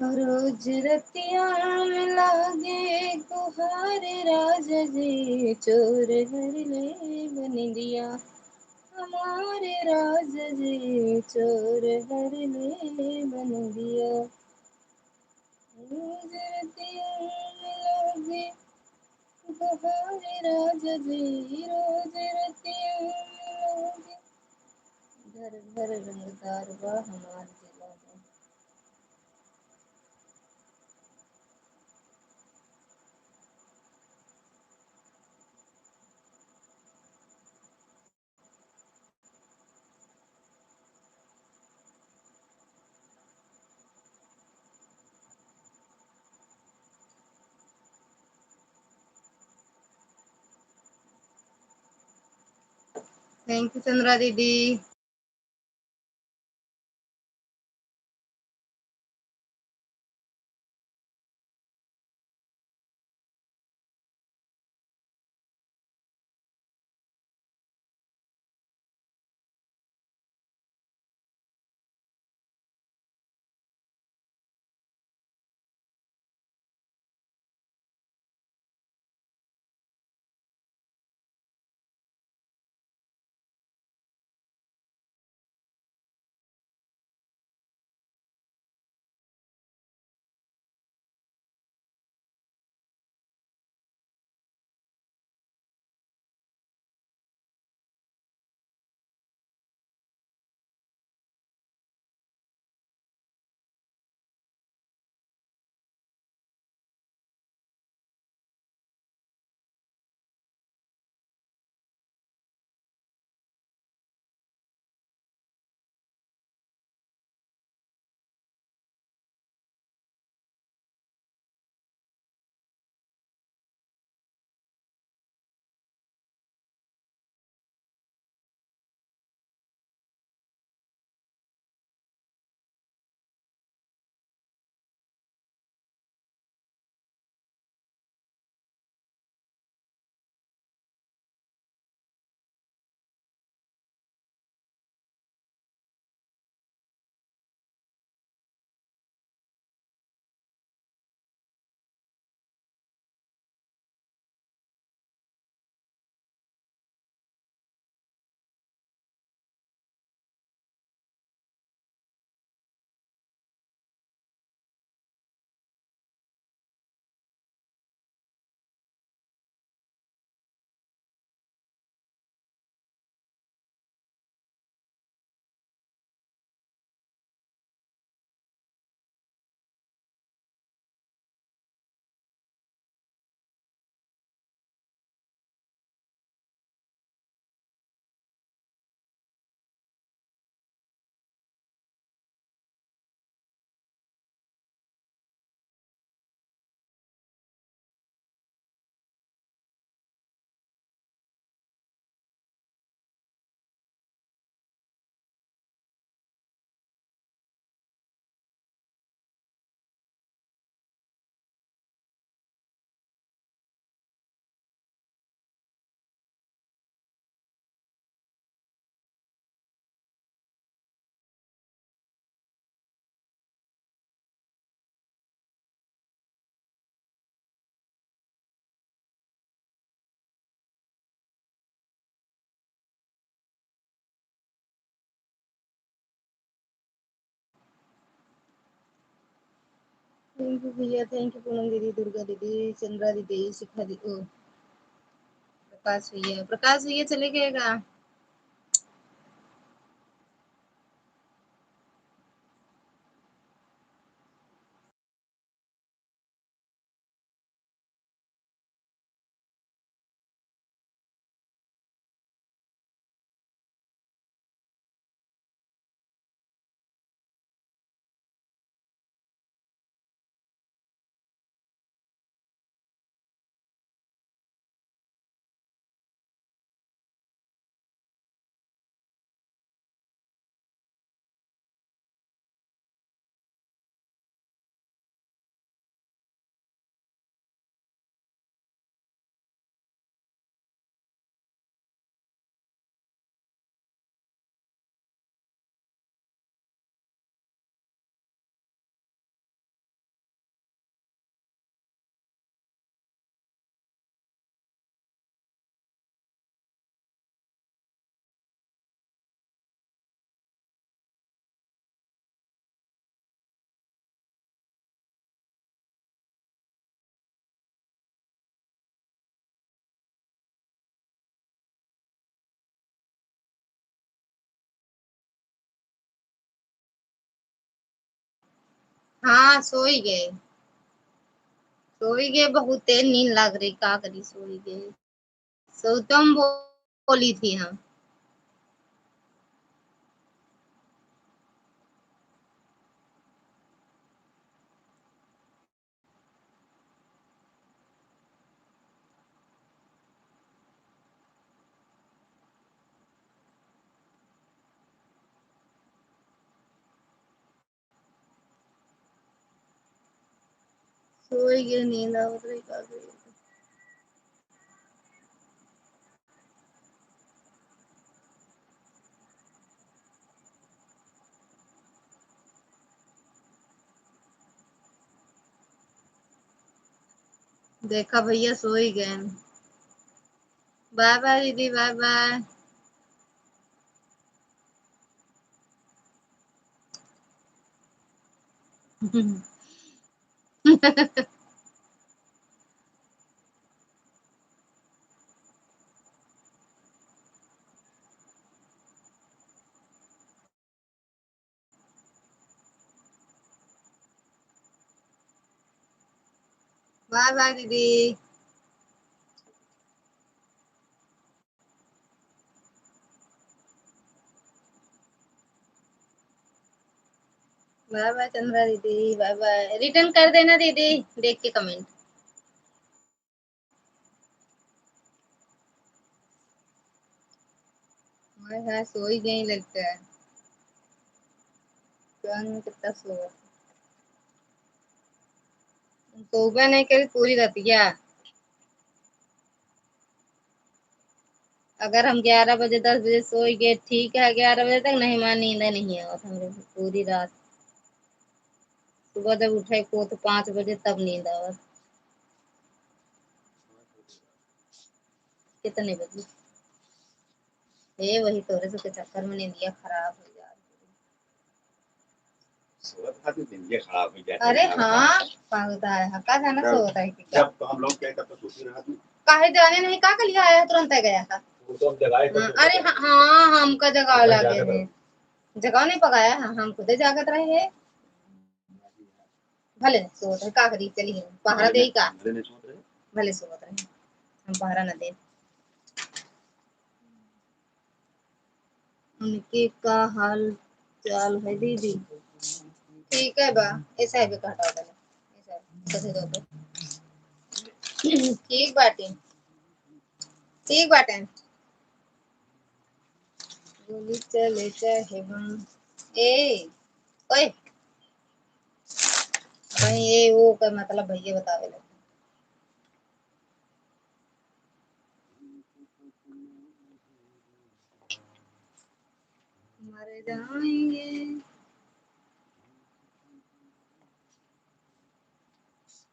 रोज रतिया में लागे गुहारे राजा जी चोर घर ले बन दिया हमारे राजा जी चोर घर ले बन दिया रोज रतिया में लागे गुहारे राजा जी रोज रतिया में लागे घर घर रंगदार बा हमार जिला बा। थैंक यू चंद्रा दीदी। थैंक यू भैया, थैंक यू पूनम दीदी, दुर्गा दीदी, चंद्रा दीदी, शिखा दीदी, प्रकाश भैया चले गएगा। हाँ सो ही गए, सो ही गए, बहुत तेज नींद लग रही, का करी, सो ही गए। सो तुम बोली थी हम। सो ही गए, नींद आ रही, का करी। देखा भैया सो ही गए। बाय बाय दीदी, बाय बाय। बाय बाय दीदी। बाय बाय चंद्रा दीदी, बाय बाय। रिटर्न कर देना दीदी, देख के कमेंट। हाय हाय, सो ही गई लगता है। कितना सो, सोबा नहीं करी पूरी रतिया। अगर हम 11 बजे 10 बजे सो गए ठीक है, 11 बजे तक नहीं, मां नींद नहीं है हमरे पूरी रात। सुबह जब उठे को तो 5 बजे तब नींद आवा। कितने बजे? वही तोरे से के चक्कर में नींदिया खराब हो जा रही। अरे हाँ, पागता है, हका था ना, सोता है जब तो हम लोग क्या तब तो सोती रहा तू काहे जाने नहीं, का लिया आया तुरंत आ गया था। वो तो जगाए हाँ, अरे हाँ हमका जगाव लगे है, जगाव नहीं पकाया, हाँ हम खुदे जागत रहे हैं। भले सोत है, का करी, चलिए पहरा दे का, भले सोत रहे, हम पहरा न दे। उनके का हाल चाल है दीदी? ठीक है बा, ऐसा है बेटा, हटाओ डाले, ऐसा है कथे दो तो। ठीक बाटे, ठीक बाटे। गोली चले चाहे बम। ए ओए, भाई ये वो का मतलब भैया बतावे लगे। मर जाएंगे,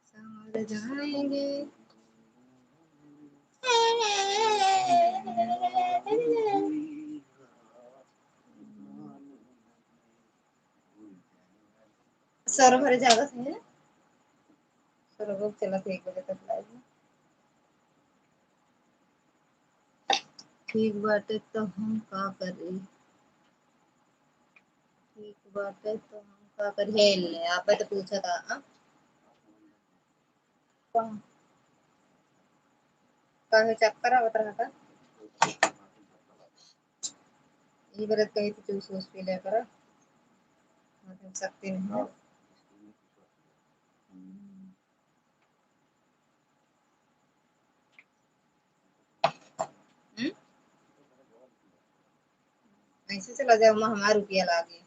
समर जाएंगे। सर भरे जागत है। तो लोग चला था 1 बजे तक लाइव में। ठीक बाटे तो हम का करी, ठीक बाटे तो हम का करी। ले आप तो पूछा था काहे चक्कर आवत रहा था। ये बरत कही तो जूस वूस पी लिया करो, मतलब सकती नहीं है। ऐसे चला जाओ, हमारा रुपया लागे।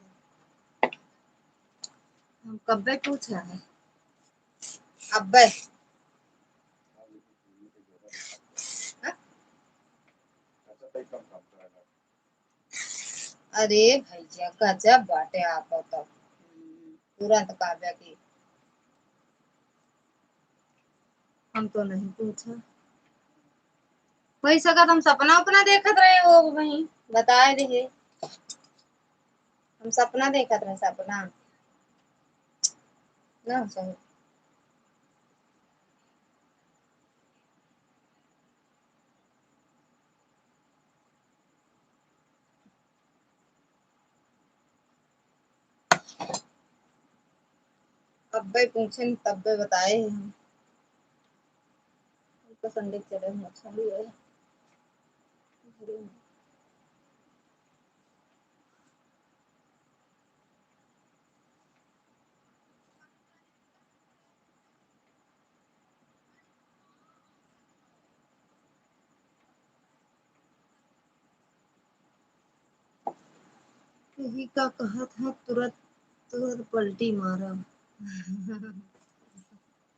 हम कब्बे पूछा है अब्बे। अरे भैया गजब बाटे आप तो तुरंत काव्या की। हम तो नहीं पूछा पैसा का, तुम सपना अपना देखत रहे हो वही बताए रहे। हम सपना देखत रहे, सपना ना सही। अब्बे पूछे तब्बे बताए हम तो संडे चले हम अच्छा भी है। यही का कहा था, तुरंत तुरंत पलटी मारा।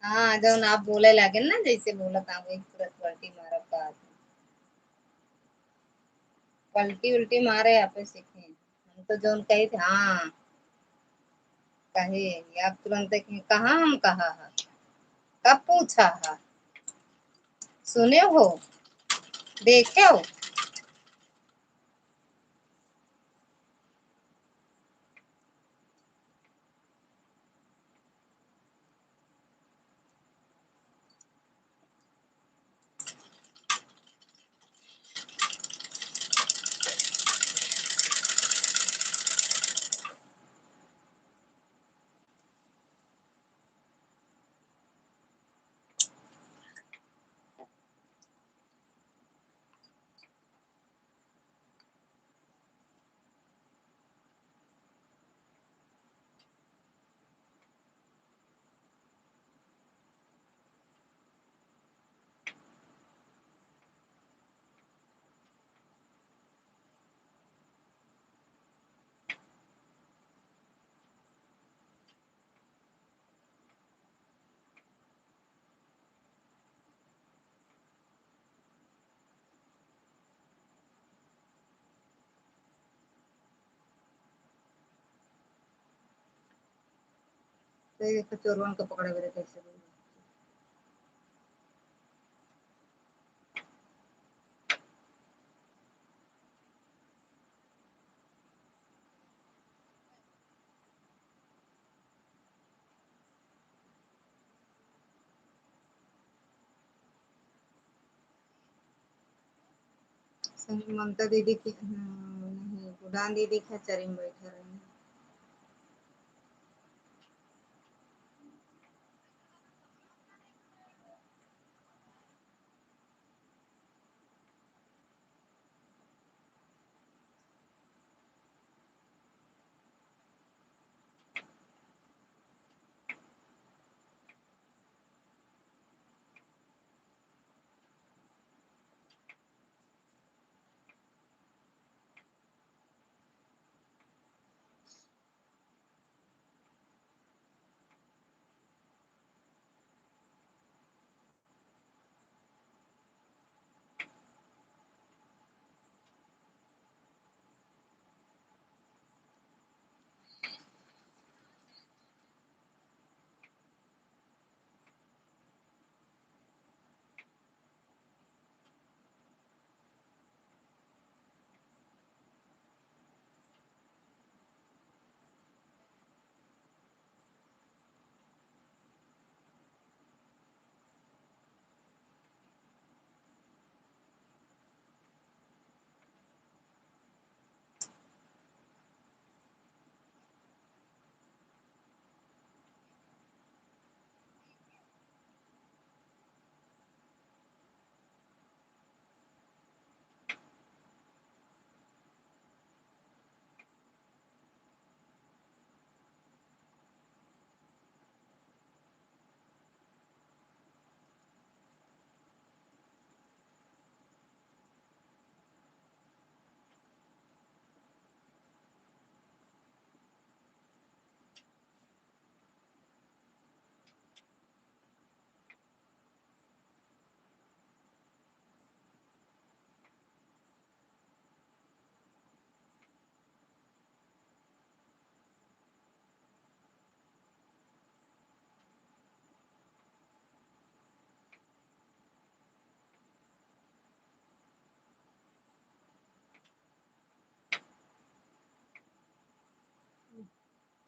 हाँ जब आप बोले लगे ना, जैसे बोला था वही तुरंत पलटी मारा का। पलटी उल्टी मारे आप सीखे हम तो जो कही थे। हाँ कहे आप तुरंत कहाँ हम कहा है, कब पूछा है, सुने हो, देखे हो। तो चोरवन को पकड़े हुए कैसे बोले। ममता दीदी की नहीं, गुडान दीदी खचरी में बैठे रहे।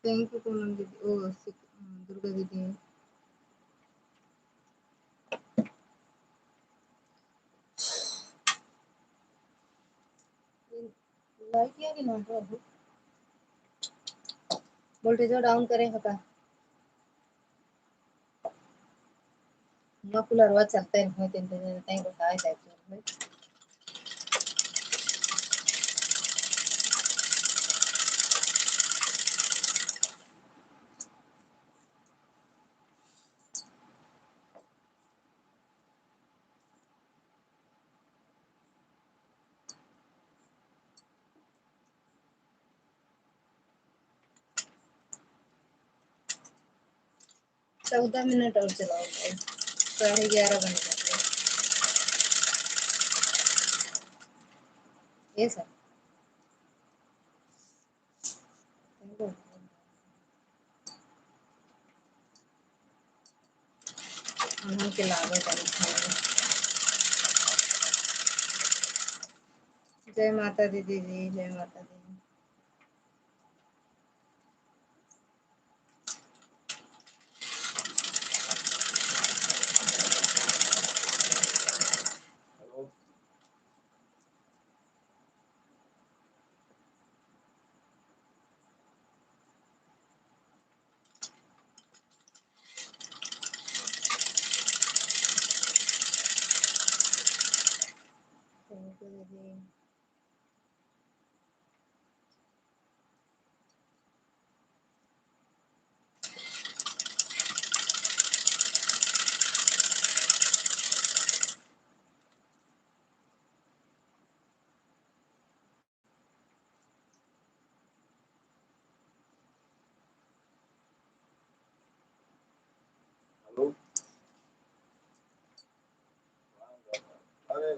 थैंक यू पूनम दीदी, ओ दुर्गा दीदी। लाइट किया कि ना अभी वोल्टेज डाउन करें होता ना कूलर हुआ चलते हैं तीन दिन तक बताए जाए चौदह मिनट और चलाओ 11:30 बन जाते ये सर हम के लागो जय माता दी दीदी, जय माता दी। थैंक यू दीदी। हेलो अरे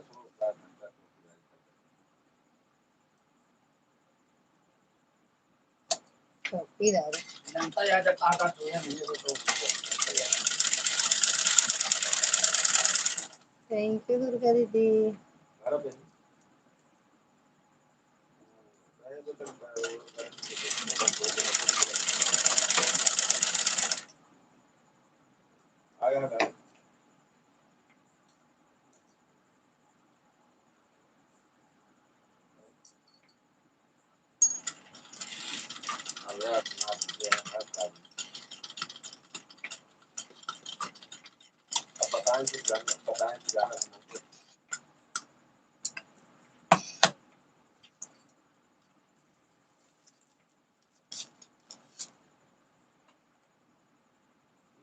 जनता यार जब कहाँ तो थैंक यू दुर्गा दीदी। आया बताएं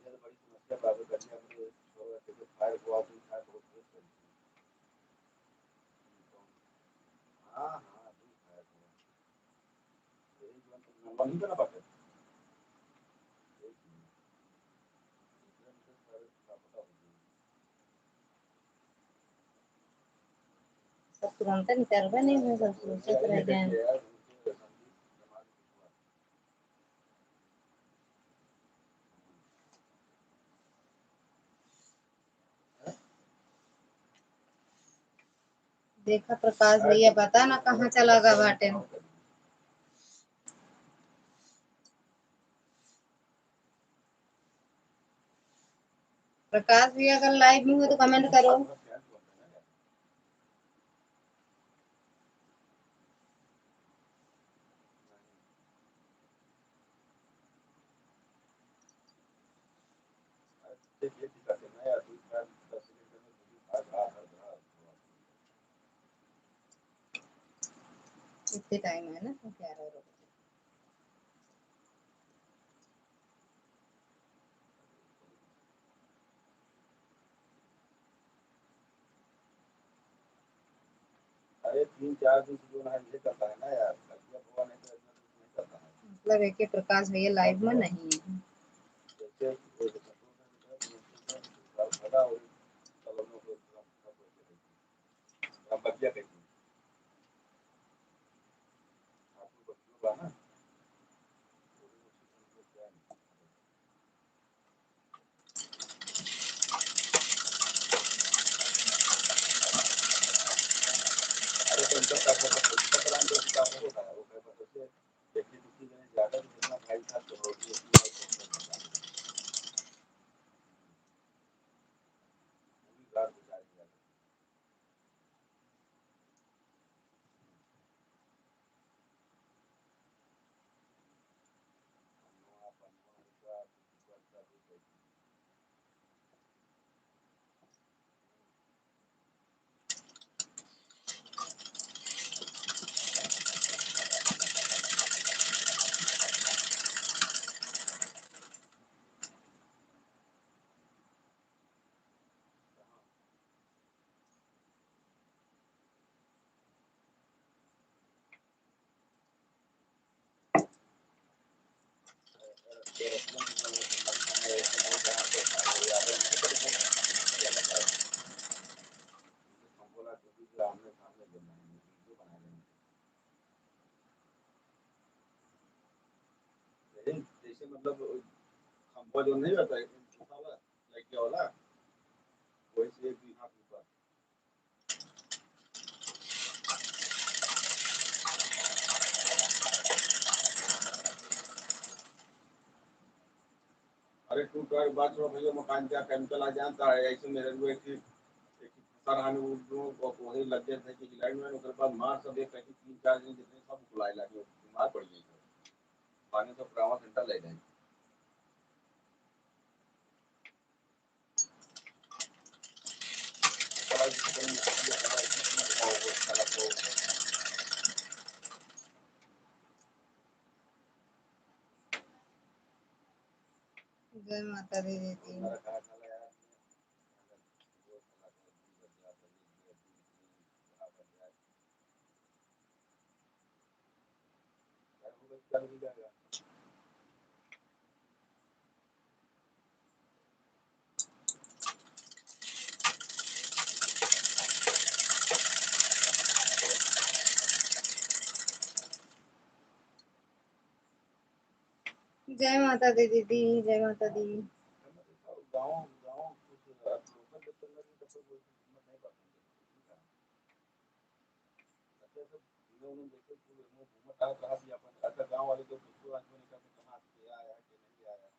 बड़ी समस्या पैदा करनी हमने फायर को आप फायर बहुत हाँ हाँ नंबर नहीं करना पड़ता सब तुरंत निकल नहीं है सब सोचते रह गए देखा प्रकाश भैया बता ना कहाँ चला गया बाटे। प्रकाश भैया अगर लाइव में हो तो कमेंट करो। इतने टाइम है ना 11 बजे। अरे 3-4 दिन से जो है ये करता है ना यार मतलब है कि प्रकाश भैया लाइव में नहीं है। जैसे मतलब खंभा जो नहीं रहता है लाइट वाला वैसे एक भी हाथ ऊपर। अरे तू कर बात छोड़ भैया मकान क्या केमिकल आ जानता है ऐसे मेरे को एक सराहन वो वही लग गए थे कि लाइन में उसके बाद मार सब एक कहीं 3-4 दिन जितने सब बुलाए लगे बीमार पड़ गई पानी तो प्रावा घंटा ले गए। जय माता दी दीदी। जय माता दी दीदी, जय माता दी। गाँव गाँव कुछ लोकल बच्चों में भी तो कोई हिम्मत नहीं करते अच्छा सब उन्होंने देखे पूरे मुंह घूमत आ कहा भी अपन अच्छा गांव वाले तो कुछ आदमी ने कहा कहाँ से आया कि नहीं आया।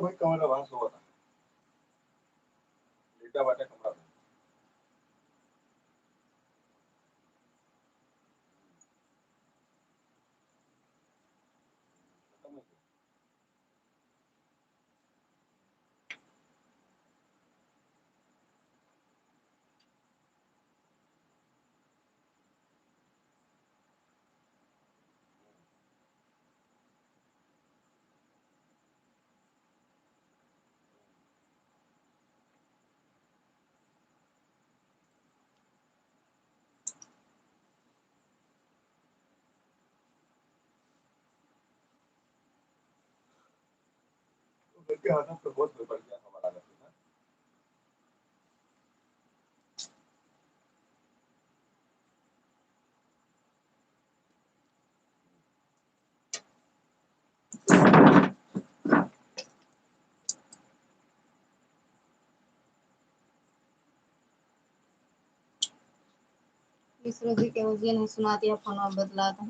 भाई कमरा वहां सो था लेटा बाटे कमरा खत्म हो गया। तो घर के हाथों पे बहुत बढ़िया हवा लगा थी ना। मिश्र जी के उस दिन ही सुना दिया फोन बदला था।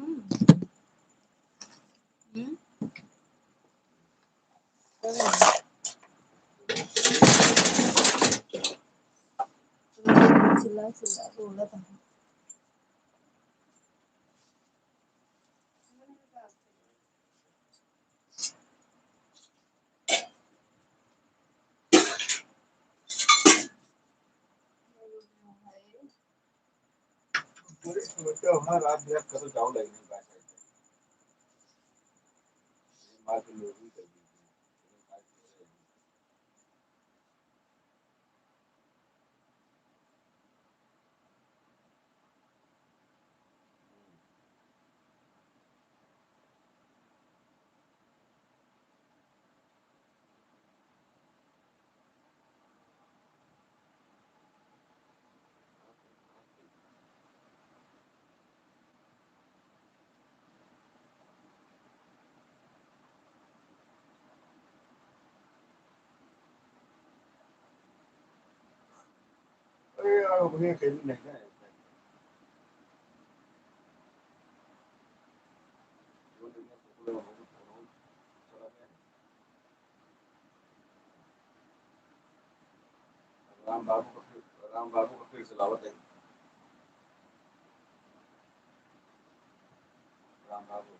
चिल्ला चिल्ला बोला था। पूरी समस्या वहाँ रात बिरात करो जाओ लगेगी बात है मार के लोग ही कर दी अरे यार उन्हें खेल नहीं है राम बाबू का फिर सलावत है राम बाबू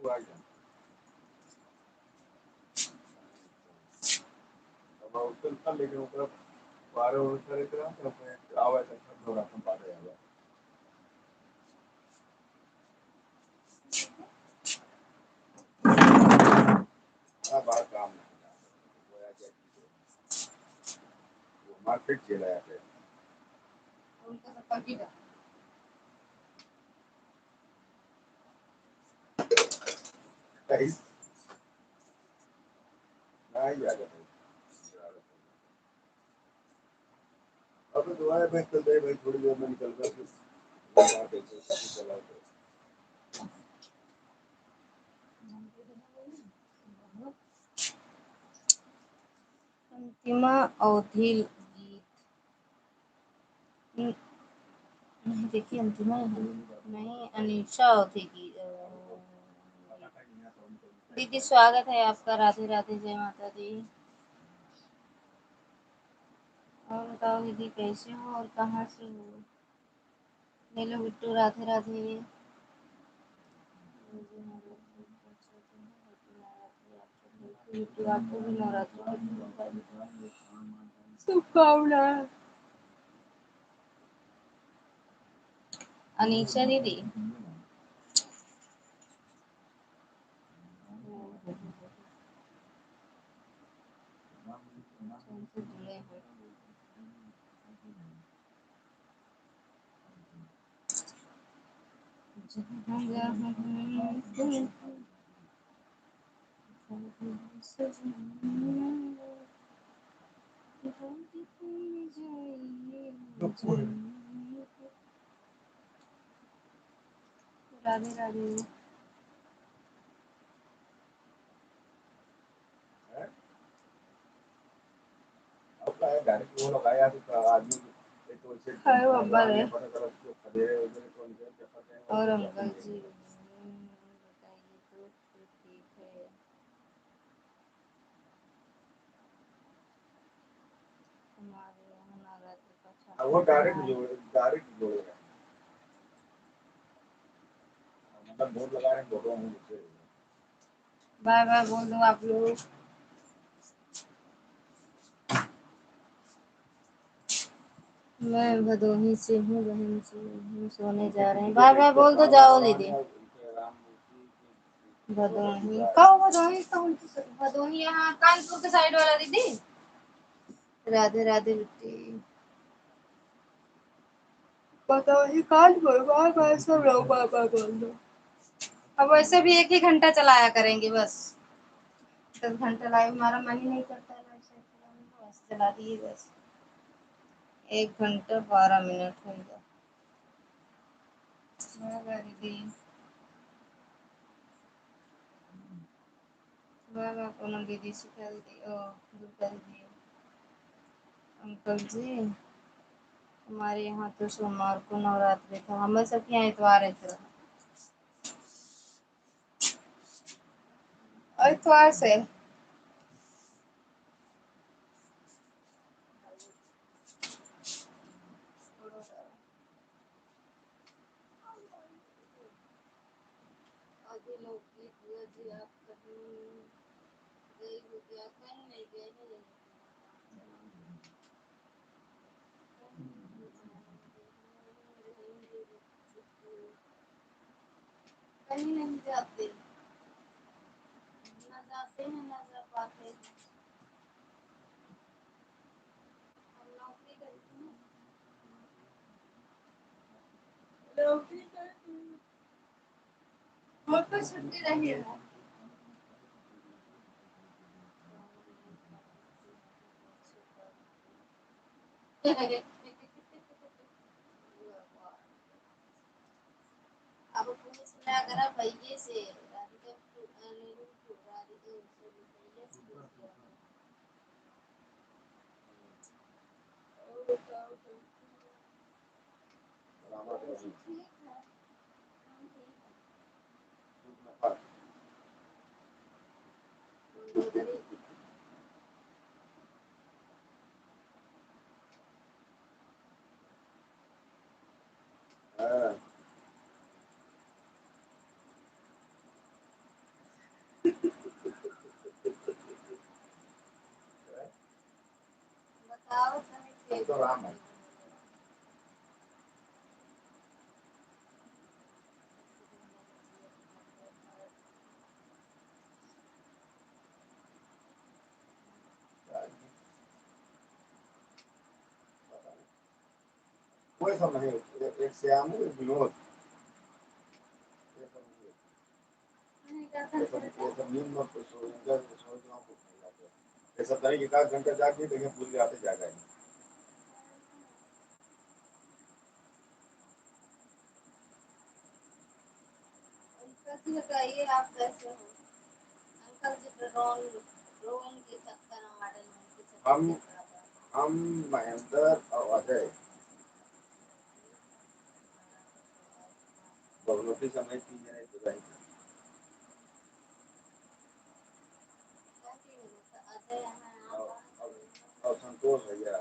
आ गया अब उसका लेकिन ऊपर 12 वर्ष इतना आवाज अच्छा थोड़ा कम बात है बात काम नहीं वो मार्केट चला है उनका सब पकी था कहीं नहीं आ जाता अब दोबारा मैं चल रही भाई थोड़ी देर में निकल कर चला अंतिमा अवधि गीत नहीं देखिए अंतिमा नहीं अनीशा अवधि की दीदी स्वागत है आपका। राधे राधे जय माता दी। और बताओ दीदी कैसे हो और कहाँ से हो। हेलो बिट्टू राधे राधे। बिट्टू आपको भी नवरात्रि की शुभकामना। अनीशा दीदी राधे राधे। डायरेक्ट वो लगाया तो आदमी हाय बाबा रे। और अंकल जी बताइए तो ठीक है। हमारे यहाँ नवरात्रि का वो डायरेक्ट जोड़ेगा मतलब बोर्ड लगा रहे हैं बोर्डों में बाय बाय बोल दो आप लोग। मैं भदोही से हूँ बहन जी। हम सोने जा रहे हैं। बाय बाय बोल दो जाओ दीदी। भदोही कहाँ भदोही भदोही यहाँ कानपुर के साइड वाला दीदी। राधे राधे बेटी। भदोही कानपुर बाय बाय सब लोग बाय बाय बोल दो। अब वैसे भी एक ही घंटा चलाया करेंगे बस। 10 घंटा लाइव हमारा मन ही नहीं करता है लाइव से बस चला दिए बस। 1 घंटा 12 मिनट हो गया। दीदी बाबा कोनो दीदी सिखा दीदी ओ दुर्गा दीदी अंकल जी हमारे यहाँ तो सोमवार को नवरात्रि था, हमें सब यहाँ इतवार है तो इतवार से आधी नौकरी किया जी, आप कहीं गई हो क्या? कहीं नहीं गए हैं, कहीं नहीं जाते, ना जाते हैं ना जा पाते हैं। हम नौकरी करते हैं, नौकरी करते हैं, हमको छुट्टी नहीं है। अब पुलिस में अगर आप भैये से राधिका नीरू को राधिका उससे भैया से पूछ लिया और बताओ तो ठीक है, हम ठीक है, मंदोदरी बताओ तो राम है। कोई सब नहीं, एक श्याम एक विनोद, ये सब नींद मत सो, इनका सोचना कुछ नहीं जाते, ये सब नहीं कि 1 घंटा जाके देखिए पूरी रात जागा है। कैसे बताइए आप कैसे हो? अंकल जी तो रोन के चक्कर में हम महेंद्र और अजय बहुमती समय 3 जने तो रहे। और संतोष भैया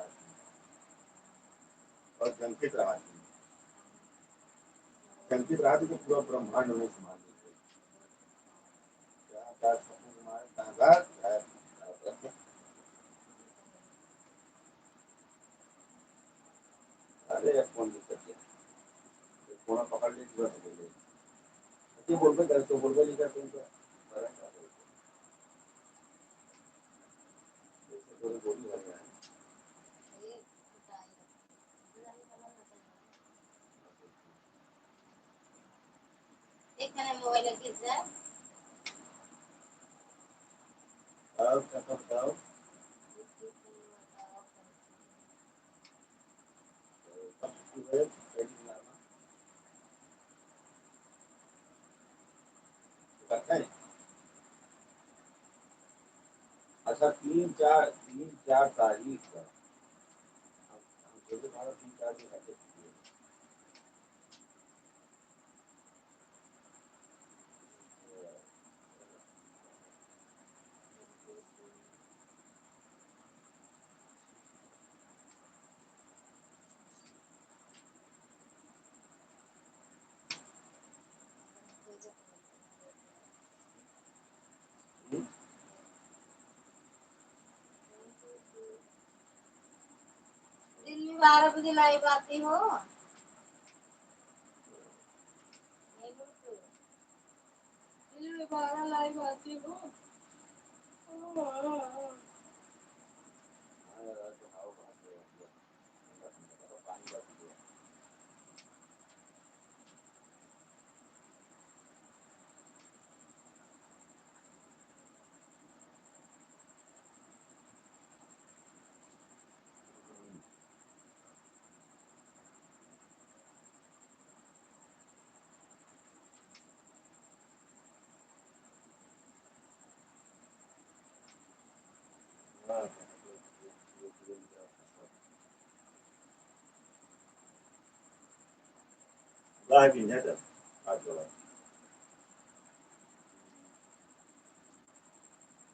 और जंकित रहा थी, जंकित रहा थी तो पूरा ब्रह्मांड में समा दी। अरे कौन दिक्कत है, फोन पकड़ ली तुरंत बोल पे तो बोल पे लिखा तुमको गोली लग रहा है। एक मैंने मोबाइल रखी है, अब क्या बताओ, अच्छा 3-4 तारीख का हम 3-4 दिन रखे दिन में 12 बजे लाइव आती हो, दिन में 12 लाइव आती हो। Lagi nyata. Atau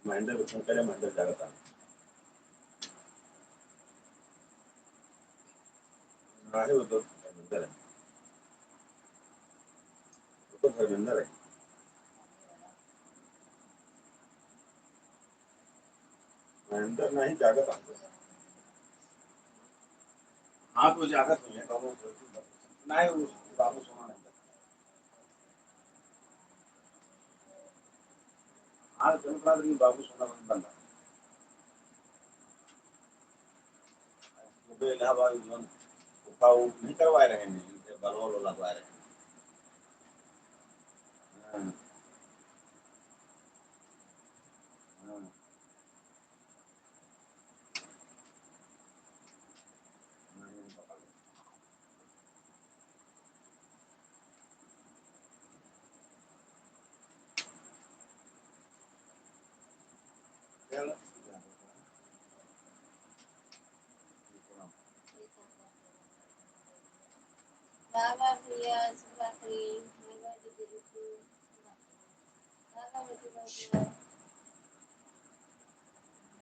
Mahendra bukan kaya Mahendra Jagatan. Rahe itu Mahendra. Itu Mahendra. Mahendra नहीं Jagatan. हाँ तो Jagatan है बाबू नहीं उस बाबू सोना नहीं हाँ जनपद में बाबू सोना नहीं बंदा वो भी इलाहाबाद में उपाउ नहीं करवा रहे हैं बलवाल लगवा रहे हैं Baba Priya Subakri, Mega Didi Didi, Baba Didi Didi.